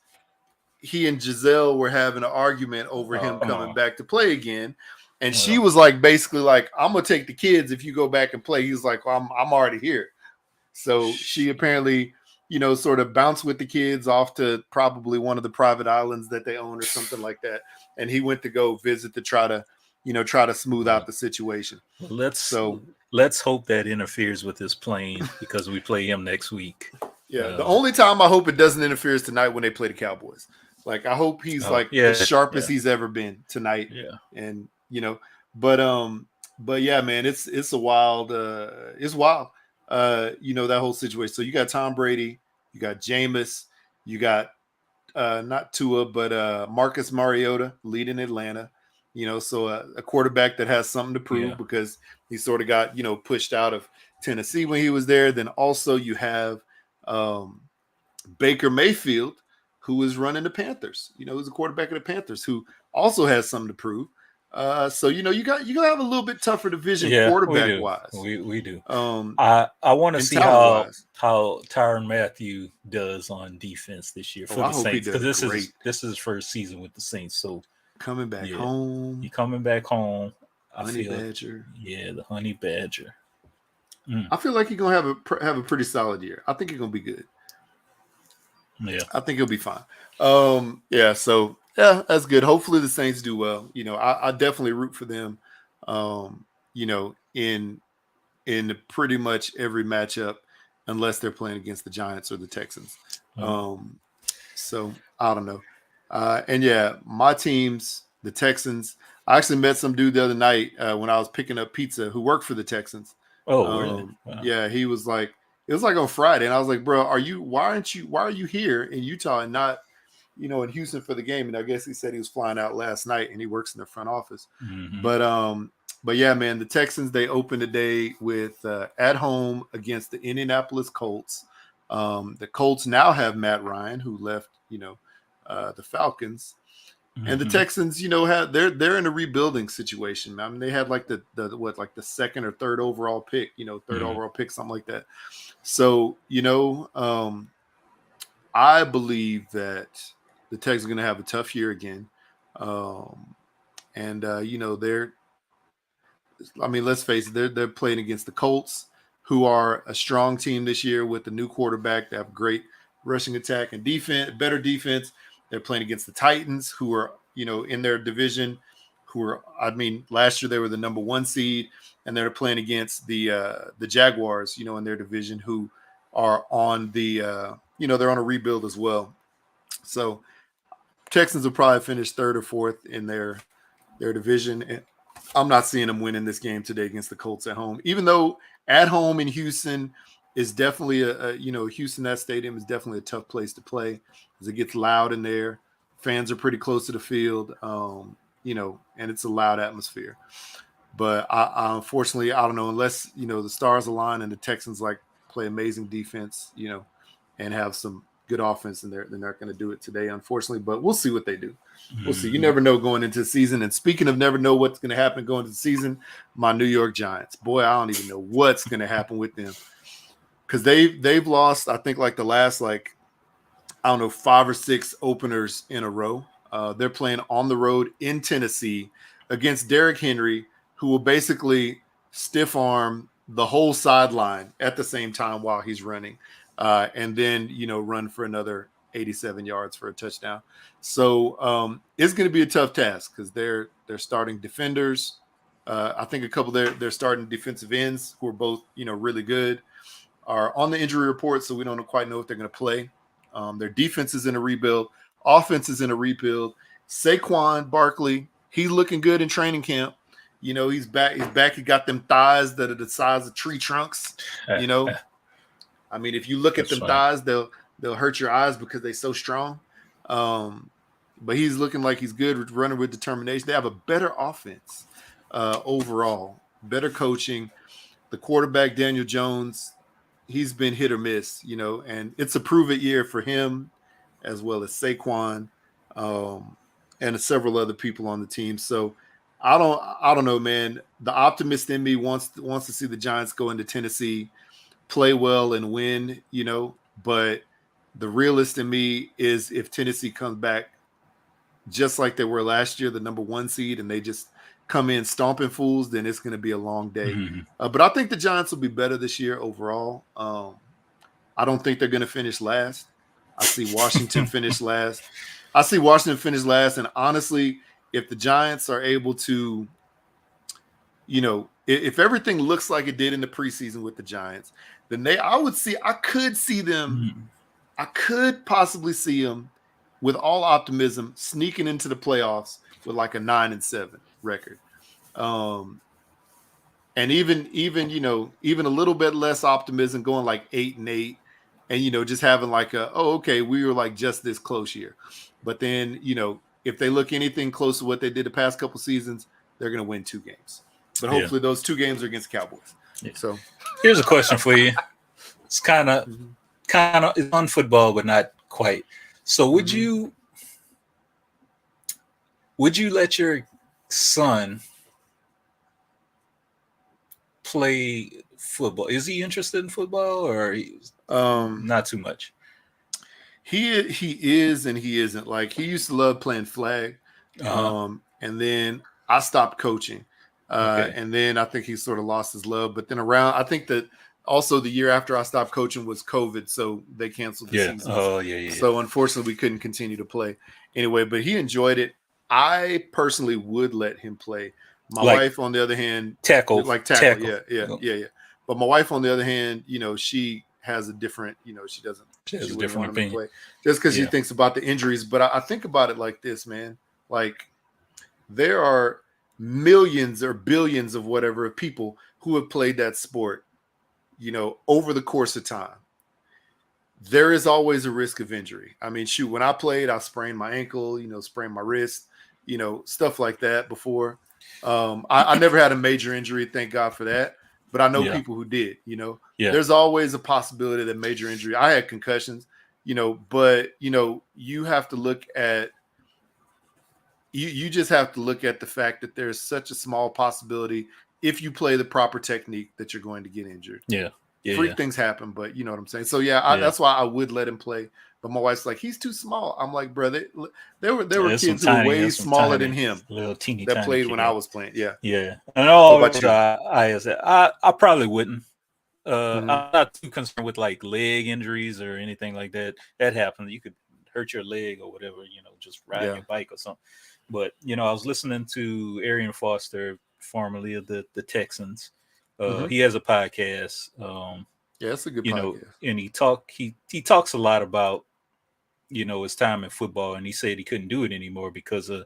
he and Giselle were having an argument over him coming back to play again. And she was like, basically like, I'm going to take the kids if you go back and play. He was like, well, I'm already here. So she apparently, sort of bounced with the kids off to probably one of the private islands that they own or something like that. And he went to go visit to try to smooth out the situation. Let's hope that interferes with his playing because we play him next week. Yeah. The only time I hope it doesn't interfere is tonight when they play the Cowboys. Like, I hope he's as sharp as he's ever been tonight. Yeah. And, but yeah, man, it's a wild, it's wild. That whole situation. So you got Tom Brady, you got Jameis, you got not Tua, but Marcus Mariota leading Atlanta. So a quarterback that has something to prove because he sort of got pushed out of Tennessee when he was there. Then also you have Baker Mayfield, who is running the Panthers. Who's the quarterback of the Panthers, who also has something to prove. So you're gonna have a little bit tougher division quarterback wise. We do. I want to see how Tyrann Mathieu does on defense this year for the Saints, because this is his first season with the Saints. So coming back home, you're coming back home. Badger. Yeah, the Honey Badger. I feel like he's gonna have a pretty solid year. I think he's gonna be good. Yeah, I think he'll be fine. So that's good. Hopefully the Saints do well. I definitely root for them. In pretty much every matchup, unless they're playing against the Giants or the Texans. So I don't know. My teams, the Texans. I actually met some dude the other night when I was picking up pizza who worked for the Texans. Oh, really? Wow. Yeah, he was like, it was like on Friday, and I was like, bro, why are you here in Utah and not, in Houston for the game? And I guess he said he was flying out last night and he works in the front office. Mm-hmm. But yeah, man, the Texans, they opened the day with at home against the Indianapolis Colts. The Colts now have Matt Ryan, who left, the Falcons. Mm-hmm. And the Texans, they're in a rebuilding situation. I mean, they had like the second or third overall pick, overall pick, something like that. So, I believe that the Texans are going to have a tough year again. Let's face it, they're playing against the Colts, who are a strong team this year with the new quarterback. They have great rushing attack and defense, better defense. They're playing against the Titans, who are, in their division, last year they were the number 1 seed, and they're playing against the Jaguars, in their division, who are on the, they're on a rebuild as well. So Texans will probably finish 3rd or 4th in their division. And I'm not seeing them winning this game today against the Colts at home, even though at home in Houston is definitely Houston, that stadium is definitely a tough place to play because it gets loud in there. Fans are pretty close to the field, and it's a loud atmosphere. But I unfortunately, I don't know, unless, the stars align and the Texans play amazing defense, and have some good offense, and they're not going to do it today, unfortunately. But we'll see what they do. We'll see. You never know going into the season. And speaking of never know what's going to happen going into the season, my New York Giants, boy, I don't even know what's going to happen with them, because they've lost, I think, the last 5 or 6 openers in a row. They're playing on the road in Tennessee against Derrick Henry, who will basically stiff arm the whole sideline at the same time while he's running, and then run for another 87 yards for a touchdown. So it's going to be a tough task because they're starting defenders. I think a couple of their starting defensive ends, who are both really good, are on the injury report, so we don't quite know if they're going to play. Their defense is in a rebuild. Offense is in a rebuild. Saquon Barkley, he's looking good in training camp. He's back. He got them thighs that are the size of tree trunks. If you look at them thighs, they'll hurt your eyes because they're so strong. But he's looking like he's good, running with determination. They have a better offense overall. Better coaching. The quarterback, Daniel Jones, he's been hit or miss, and it's a prove-it year for him as well as Saquon and several other people on the team. So I don't know, man. The optimist in me wants to see the Giants go into Tennessee, play well and win, but the realist in me is if Tennessee comes back just like they were last year, the number 1 seed, and they just come in stomping fools, then it's going to be a long day. But I think the Giants will be better this year overall. I don't think they're going to finish last. I see Washington finish last. And honestly, if the Giants are able to, if everything looks like it did in the preseason with the Giants, then I could possibly see them with all optimism sneaking into the playoffs with like a 9-7 record. And even a little bit less optimism going like 8-8 and, just having like we were like just this close year. But then, if they look anything close to what they did the past couple seasons, they're going to win 2 games. But hopefully those 2 games are against Cowboys. Yeah. So here's a question for you. It's kind of it's on football, but not quite. So would you let your son play football? Is he interested in football or not too much? He is and he isn't. Like he used to love playing flag. And then I stopped coaching. And then I think he sort of lost his love. But then I think that also the year after I stopped coaching was COVID, so they canceled the season. So unfortunately we couldn't continue to play anyway, but he enjoyed it. I personally would let him play. My wife, on the other hand, tackle. Yeah. But my wife, on the other hand, she has a different, she has a different opinion. Play just because she thinks about the injuries. But I think about it like this, man. Like there are millions or billions of whatever people who have played that sport, over the course of time. There is always a risk of injury. I mean, shoot, when I played, I sprained my ankle, sprained my wrist, stuff like that before. I never had a major injury, thank God for that. But I know people who did, There's always a possibility that major injury. I had concussions, but you have to look at you just have to look at the fact that there's such a small possibility if you play the proper technique that you're going to get injured. Freak things happen, but you know what I'm saying? So that's why I would let him play. But my wife's like, he's too small. I'm like, brother, there were kids who were way smaller than him that played when I was playing. And I probably wouldn't. I'm not too concerned with like leg injuries or anything like that. That happens. You could hurt your leg or whatever, just riding your bike or something. But I was listening to Arian Foster, formerly of the Texans. He has a podcast. It's a good podcast. And he talks a lot about his time in football, and he said he couldn't do it anymore because of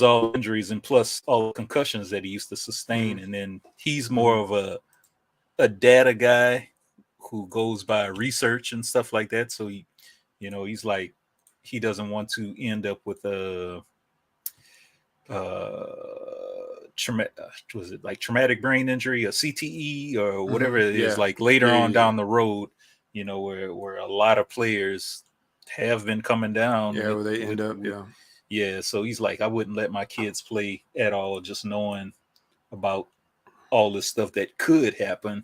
all injuries and plus all the concussions that he used to sustain. And then he's more of a data guy who goes by research and stuff like that. So he's like, he doesn't want to end up with a traumatic brain injury, a CTE or whatever it is, like later on down the road, where a lot of players have been coming down. Where they end up. So he's like, I wouldn't let my kids play at all, just knowing about all this stuff that could happen,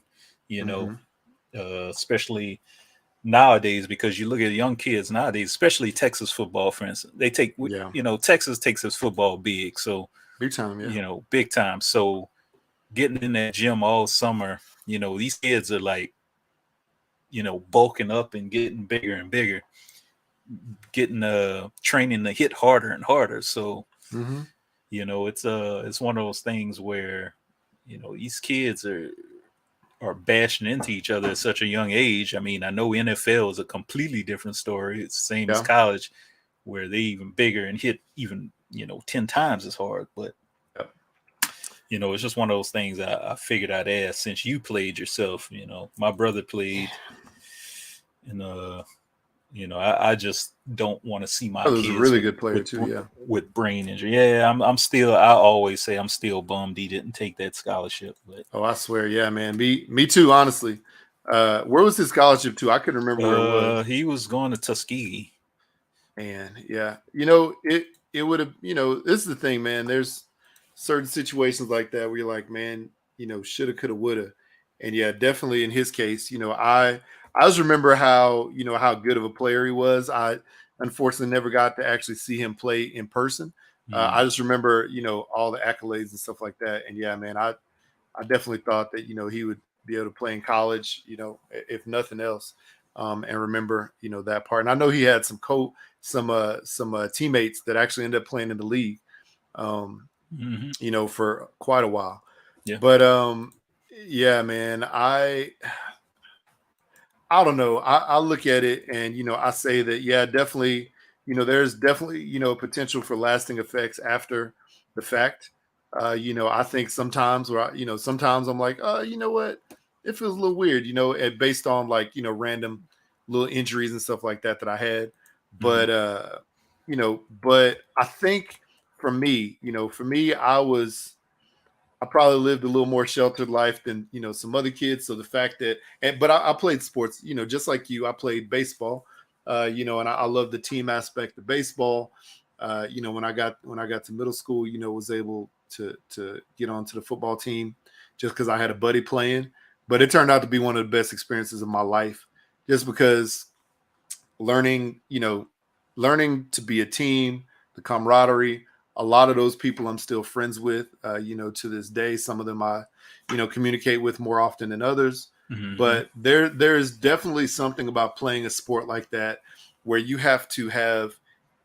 especially nowadays, because you look at young kids nowadays, especially Texas football, for instance, they take, Texas takes its football big. So big time, big time. So getting in that gym all summer, these kids are like, bulking up and getting bigger and bigger, getting training to hit harder and harder. So, it's one of those things where, these kids are bashing into each other at such a young age. I mean, I know NFL is a completely different story. It's the same as college, where they even bigger and hit even, 10 times as hard. But, it's just one of those things I figured I'd ask since you played yourself. My brother played in You know, I just don't want to see my That was kids a really good player too. Yeah, with brain injury. Yeah, I'm still. I always say I'm still bummed he didn't take that scholarship. But I swear, yeah, man. Me too. Honestly, where was his scholarship to? I couldn't remember where it was. He was going to Tuskegee. And yeah, you know, it would have. You know, this is the thing, man. There's certain situations like that where you're like, man, you know, shoulda, coulda, woulda. And yeah, definitely in his case, you know, I just remember how, you know, how good of a player he was. I unfortunately never got to actually see him play in person. I just remember, you know, all the accolades and stuff like that. And yeah, man, I definitely thought that, you know, he would be able to play in college, you know, if nothing else. And remember, you know, that part. And I know he had some teammates that actually ended up playing in the league, you know, for quite a while. Yeah. But yeah, man, I don't know. I look at it and, you know, I say that, yeah, definitely, you know, there's definitely, you know, potential for lasting effects after the fact. You know, I think sometimes sometimes I'm like, you know what? It feels a little weird, you know, based on like, you know, random little injuries and stuff like that I had. But, you know, but I think for me, I probably lived a little more sheltered life than, you know, some other kids. So the fact that, but I played sports, you know, just like you, I played baseball, you know, and I love the team aspect of baseball. You know, when I got to middle school, you know, was able to get onto the football team just because I had a buddy playing. But it turned out to be one of the best experiences of my life, just because learning to be a team, the camaraderie. A lot of those people I'm still friends with, you know, to this day. Some of them I, you know, communicate with more often than others. But there's definitely something about playing a sport like that where you have to have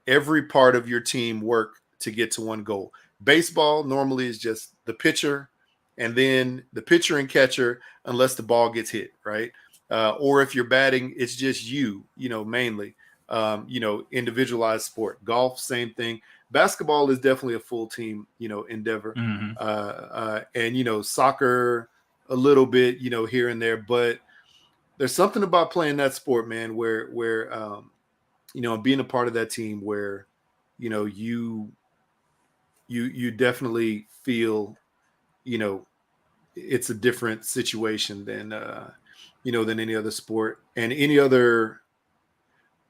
every part of your team work to get to one goal. Baseball normally is just the pitcher and then the pitcher and catcher, unless the ball gets hit, right? Or if you're batting, it's just you know, mainly. You know, individualized sport. Golf, same thing. Basketball is definitely a full team, you know, endeavor. And, you know, soccer a little bit, you know, here and there. But there's something about playing that sport, man, where you know, being a part of that team where, you know, you definitely feel, you know, it's a different situation than, you know, than any other sport and any other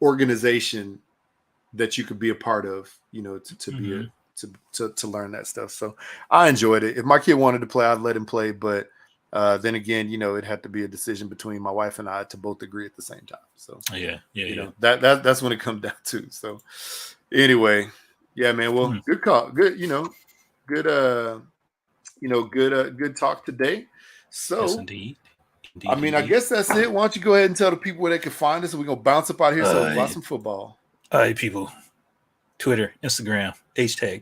organization that you could be a part of, you know, to learn that stuff. So I enjoyed it. If my kid wanted to play, I'd let him play. But then again, you know, it had to be a decision between my wife and I to both agree at the same time. So you know, that's when it comes down to. So anyway, yeah, man. Well, good call. Good, you know, good good talk today. So yes, indeed. I mean, I guess that's it. Why don't you go ahead and tell the people where they can find us, and we're gonna bounce up out of here so watch some football. All right, people. Twitter, Instagram,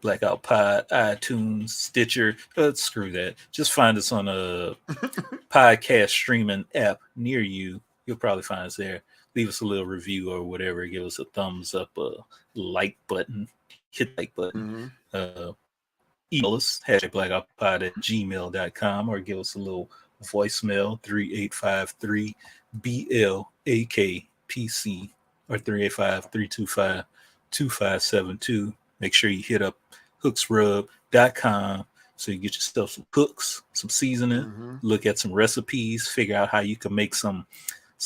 # Blackout Pod, iTunes, Stitcher. Screw that. Just find us on a podcast streaming app near you. You'll probably find us there. Leave us a little review or whatever. Give us a thumbs up, a like button. Hit like button. Email us, #blackoutpod@gmail.com, or give us a little voicemail, 3853-BLAKPC, or 385-325-2572. Make sure you hit up hooksrub.com so you get yourself some hooks, some seasoning, look at some recipes, figure out how you can make some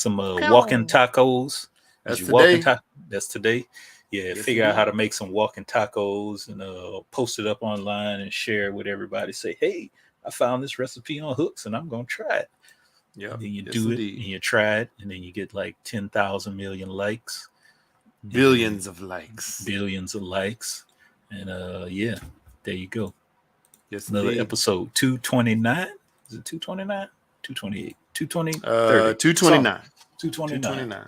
walking tacos. That's today. Yeah, yes, figure out how to make some walking tacos and post it up online and share it with everybody. Say, hey, I found this recipe on Hooks and I'm going to try it. Yeah. Then you do it and you try it and then you get like 10,000 million likes. Billions of likes. And yeah, there you go. Yes, another episode 229. Is it 229? 228. 220? 229. 229.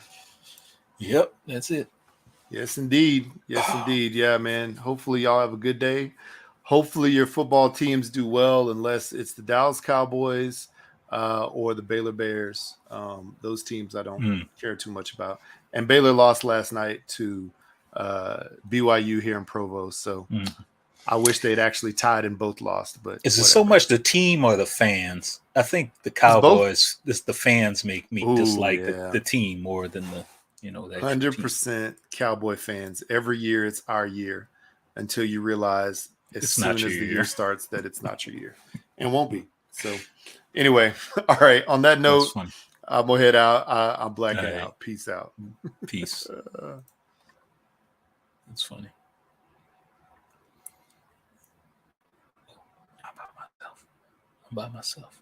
Yep, that's it. Yes, indeed. Yeah, man. Hopefully y'all have a good day. Hopefully your football teams do well, unless it's the Dallas Cowboys or the Baylor Bears. Those teams I don't care too much about. And Baylor lost last night to BYU here in Provo. So I wish they'd actually tied and both lost. But is it so much the team or the fans? I think the Cowboys, the fans make me dislike the team more than the. you know, that 100% Cowboy fans. Every year it's our year until you realize as soon as the year starts that it's not your year and won't be. So anyway, all right. On that note, I'm going to head out. I'm blacking out. Peace out. Peace. That's funny. I'm by myself.